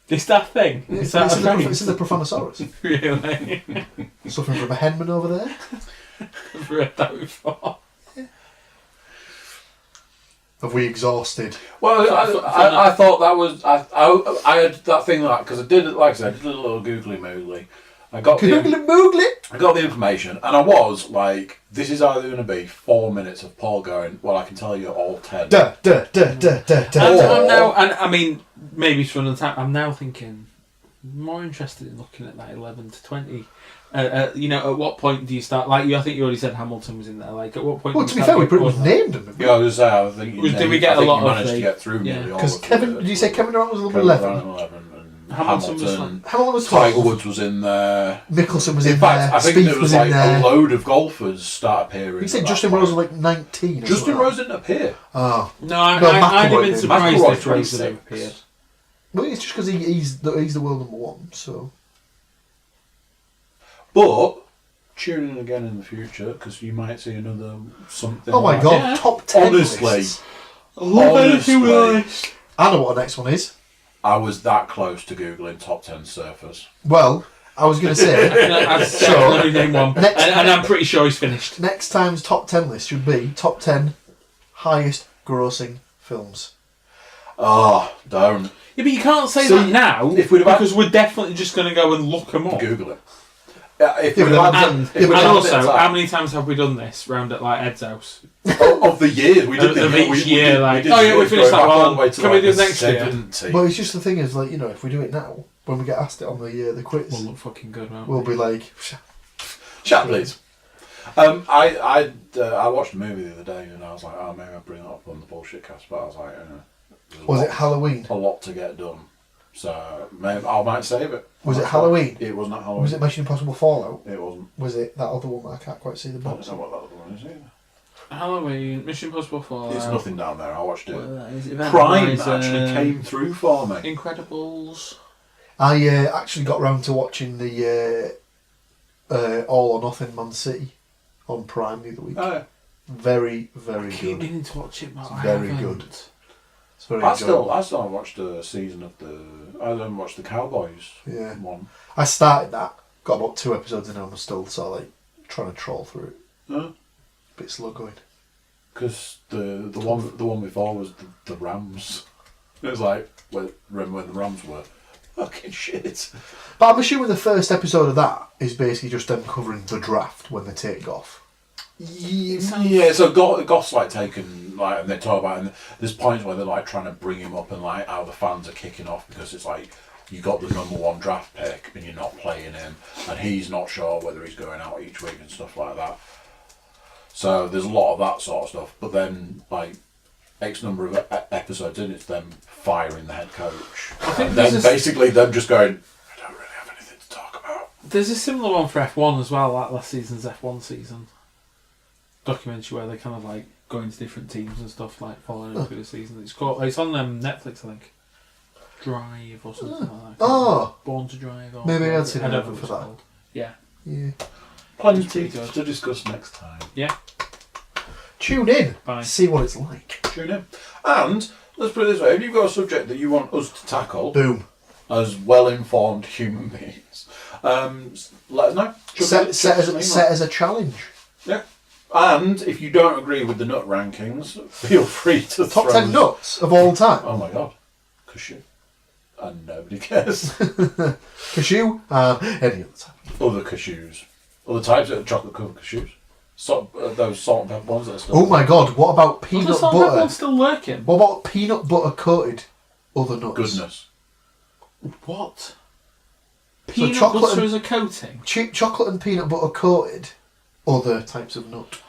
Is that thing? Yeah, Is that it's in the Profanosaurus. Really? Suffering from a henman over there. I've read that before. Have we exhausted? Well, I thought that was I had that thing because I did it like I said, I did a little googly moogly. I got the information, and I was like, "This is either going to be 4 minutes of Paul going, well, I can tell you all 10." I'm now, and I mean, maybe it's for another time. I'm now thinking more interested in looking at that 11 to 20. At what point do you start? Like, I think you already said Hamilton was in there. Like, at what point? Well, to be fair, we pretty much named them. Yeah, I think. Did we get a lot of? Managed to get through nearly all. Because Kevin, did you say Kevin Durant was number 11? Hamilton was 12. Tiger Woods was in there. Mickelson was in in fact, there. I think Spieth there was like a load of golfers start appearing. You said Justin Rose was like 19. Justin Rose didn't appear. Oh. No, I'd have been surprised if Rose had appeared. Well, it's just because he's the world number 1, so. But tune in again in the future because you might see another something. Oh my god, top 10 honestly, lists. I love anything with this. I know what the next one is. I was that close to googling top 10 surfers. Well, I was going to say. Let me name one, and I'm pretty sure he's finished. Next time's top 10 list should be top 10 highest grossing films. Oh, don't. Yeah, but you can't say that now because we're definitely just going to go and look them up. Google it. And also, how many times have we done this round at like Ed's house? Of the year we did each year, like we finished that one. Can we do it next year? Well, it's just the thing is like if we do it now, when we get asked it on the quiz, we'll look fucking good, won't we'll be like, chat please. I watched a movie the other day and I was like, oh, maybe I'll bring it up on the bullshit cast, but I was like, was it Halloween? A lot to get done. So maybe I might save it. Was it Halloween? It wasn't Halloween. Was it Mission Impossible Fallout? It wasn't. Was it that other one that I can't quite see the box? I don't know what that other one is either. Halloween, Mission Impossible Fallout. There's nothing down there. I watched it. Well, Prime actually came through for me. Incredibles. I actually got round to watching the All or Nothing Man City on Prime the other week. Oh, yeah. Very, very I keep good. meaning to watch it, but I Very haven't. good. It's very I enjoyable. still haven't watched a season of I haven't watched the Cowboys Yeah. one. I started that, got about 2 episodes in, and I'm still sort of like trying to troll through it. No, Bit slow going. because the one before was the Rams. It was like remember when the Rams were fucking shit. But I'm assuming the first episode of that is basically just them covering the draft when they take off. Yeah, so Goff's like taken like, and they talk about, and there's points where they're like trying to bring him up, and like how the fans are kicking off because it's like you got the #1 draft pick and you're not playing him, and he's not sure whether he's going out each week and stuff like that. So there's a lot of that sort of stuff. But then like X number of episodes in, it's them firing the head coach. I think And there's then a- basically them just going, I don't really have anything to talk about. There's a similar one for F1 as well, like last season's F1 season. Documentary where they kind of like go into different teams and stuff, like following them through the season. It's on Netflix, I think. Drive or something like that. Oh. Born to Drive. Or Maybe I'd seen I an don't advert know for what it's that. called. Yeah. Yeah. Plenty pretty good. to discuss next time. Yeah. Tune in. Bye. See what it's like. Tune in. And let's put it this way: if you've got a subject that you want us to tackle Boom. as well-informed human beings, let us know. Set as a challenge. Yeah. And if you don't agree with the nut rankings, feel free to Top throw 10 us- nuts of all time. Oh my god, cashew, and nobody cares. Cashew and any other time. Other cashews, other types of chocolate-covered cashews. Those salt and pepper ones that are still. Oh my god, what about Does peanut that butter? one still lurking? What about peanut butter coated other nuts? Goodness. What? Peanut chocolate butter and- as a coating? Chocolate and peanut butter coated other types of nut.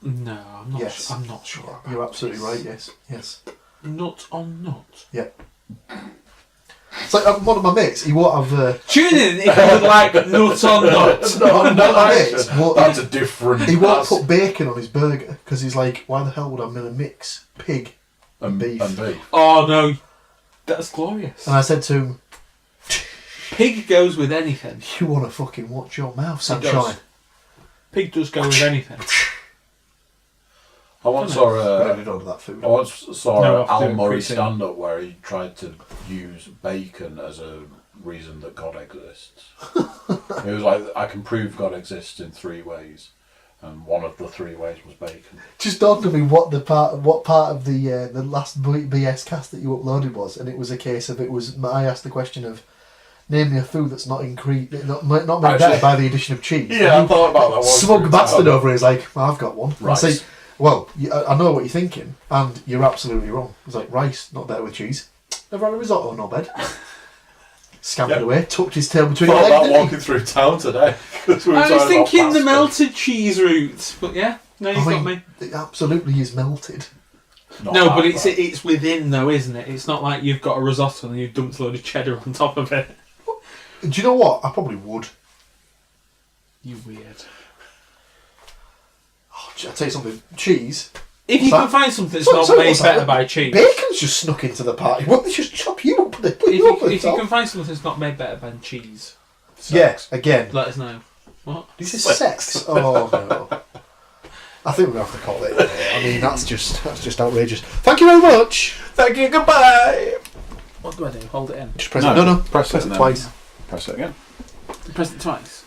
No, I'm not. Yes. I'm not sure. About You're absolutely this. right, yes. Nut on nut. Yeah. It's like one of my mates, he won't have... Tune in if you would like nut on nut. one of my mates, That's a different. he won't that's- put bacon on his burger because he's like, why the hell would I mix pig and beef? And beef. Oh no, that's glorious. And I said to him, Pig goes with anything. you want to fucking watch your mouth, does. sunshine. Pig does go with anything. I once I saw don't know that food. I once saw No, a I'll do Al it Murray quickly. stand-up where he tried to use bacon as a reason that God exists. He was like, I can prove God exists in 3 ways, and one of the 3 ways was bacon. Just dawned on me what part of the last BS cast that you uploaded was, and it was a case of I asked the question of name me a food that's not not made better Actually- by the addition of cheese. Yeah, I thought about that one. Smug bastard over here is like, well, I've got one. I Rice. say, well, I know what you're thinking, and you're absolutely wrong. It's like rice, not better with cheese. Never had a risotto, no bed. Scampered Yep. away, tucked his tail between Thought his legs. about didn't he? walking through town today. 'cause we were I was talking about thinking the pasta. melted cheese route, but yeah, no, you've got me. It absolutely is melted. Not No, that but it's bad. it's within though, isn't it? It's not like you've got a risotto and you've dumped a load of cheddar on top of it. Do you know what? I probably would. You weird. Oh, I'll tell you something. Cheese. If you What's can find something that's Sorry, not sorry, made what's that? better by cheese. Bacon's just snuck into the party. Why don't they just chop you up and they put If you up you, at the if you top? can find something that's not made better by cheese, Yes, again. let us know. What? This is sex. Oh no. I think we're gonna have to call it. I mean, that's just outrageous. Thank you very much. Thank you, goodbye! What do I do? Hold it in. Just press it. No. Press Press it it then. twice. Press it again. Press it twice.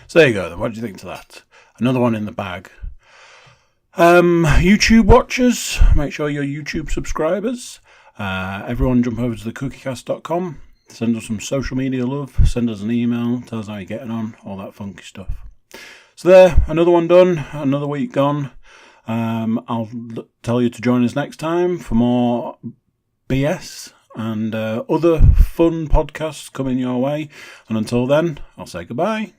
So there you go then. What do you think to that? Another one in the bag. YouTube watchers, make sure you're YouTube subscribers. Everyone jump over to the Cookiecast.com. Send us some social media love. Send us an email. Tell us how you're getting on. All that funky stuff. So there, another one done. Another week gone. I'll tell you to join us next time for more BS and other fun podcasts coming your way. And until then, I'll say goodbye.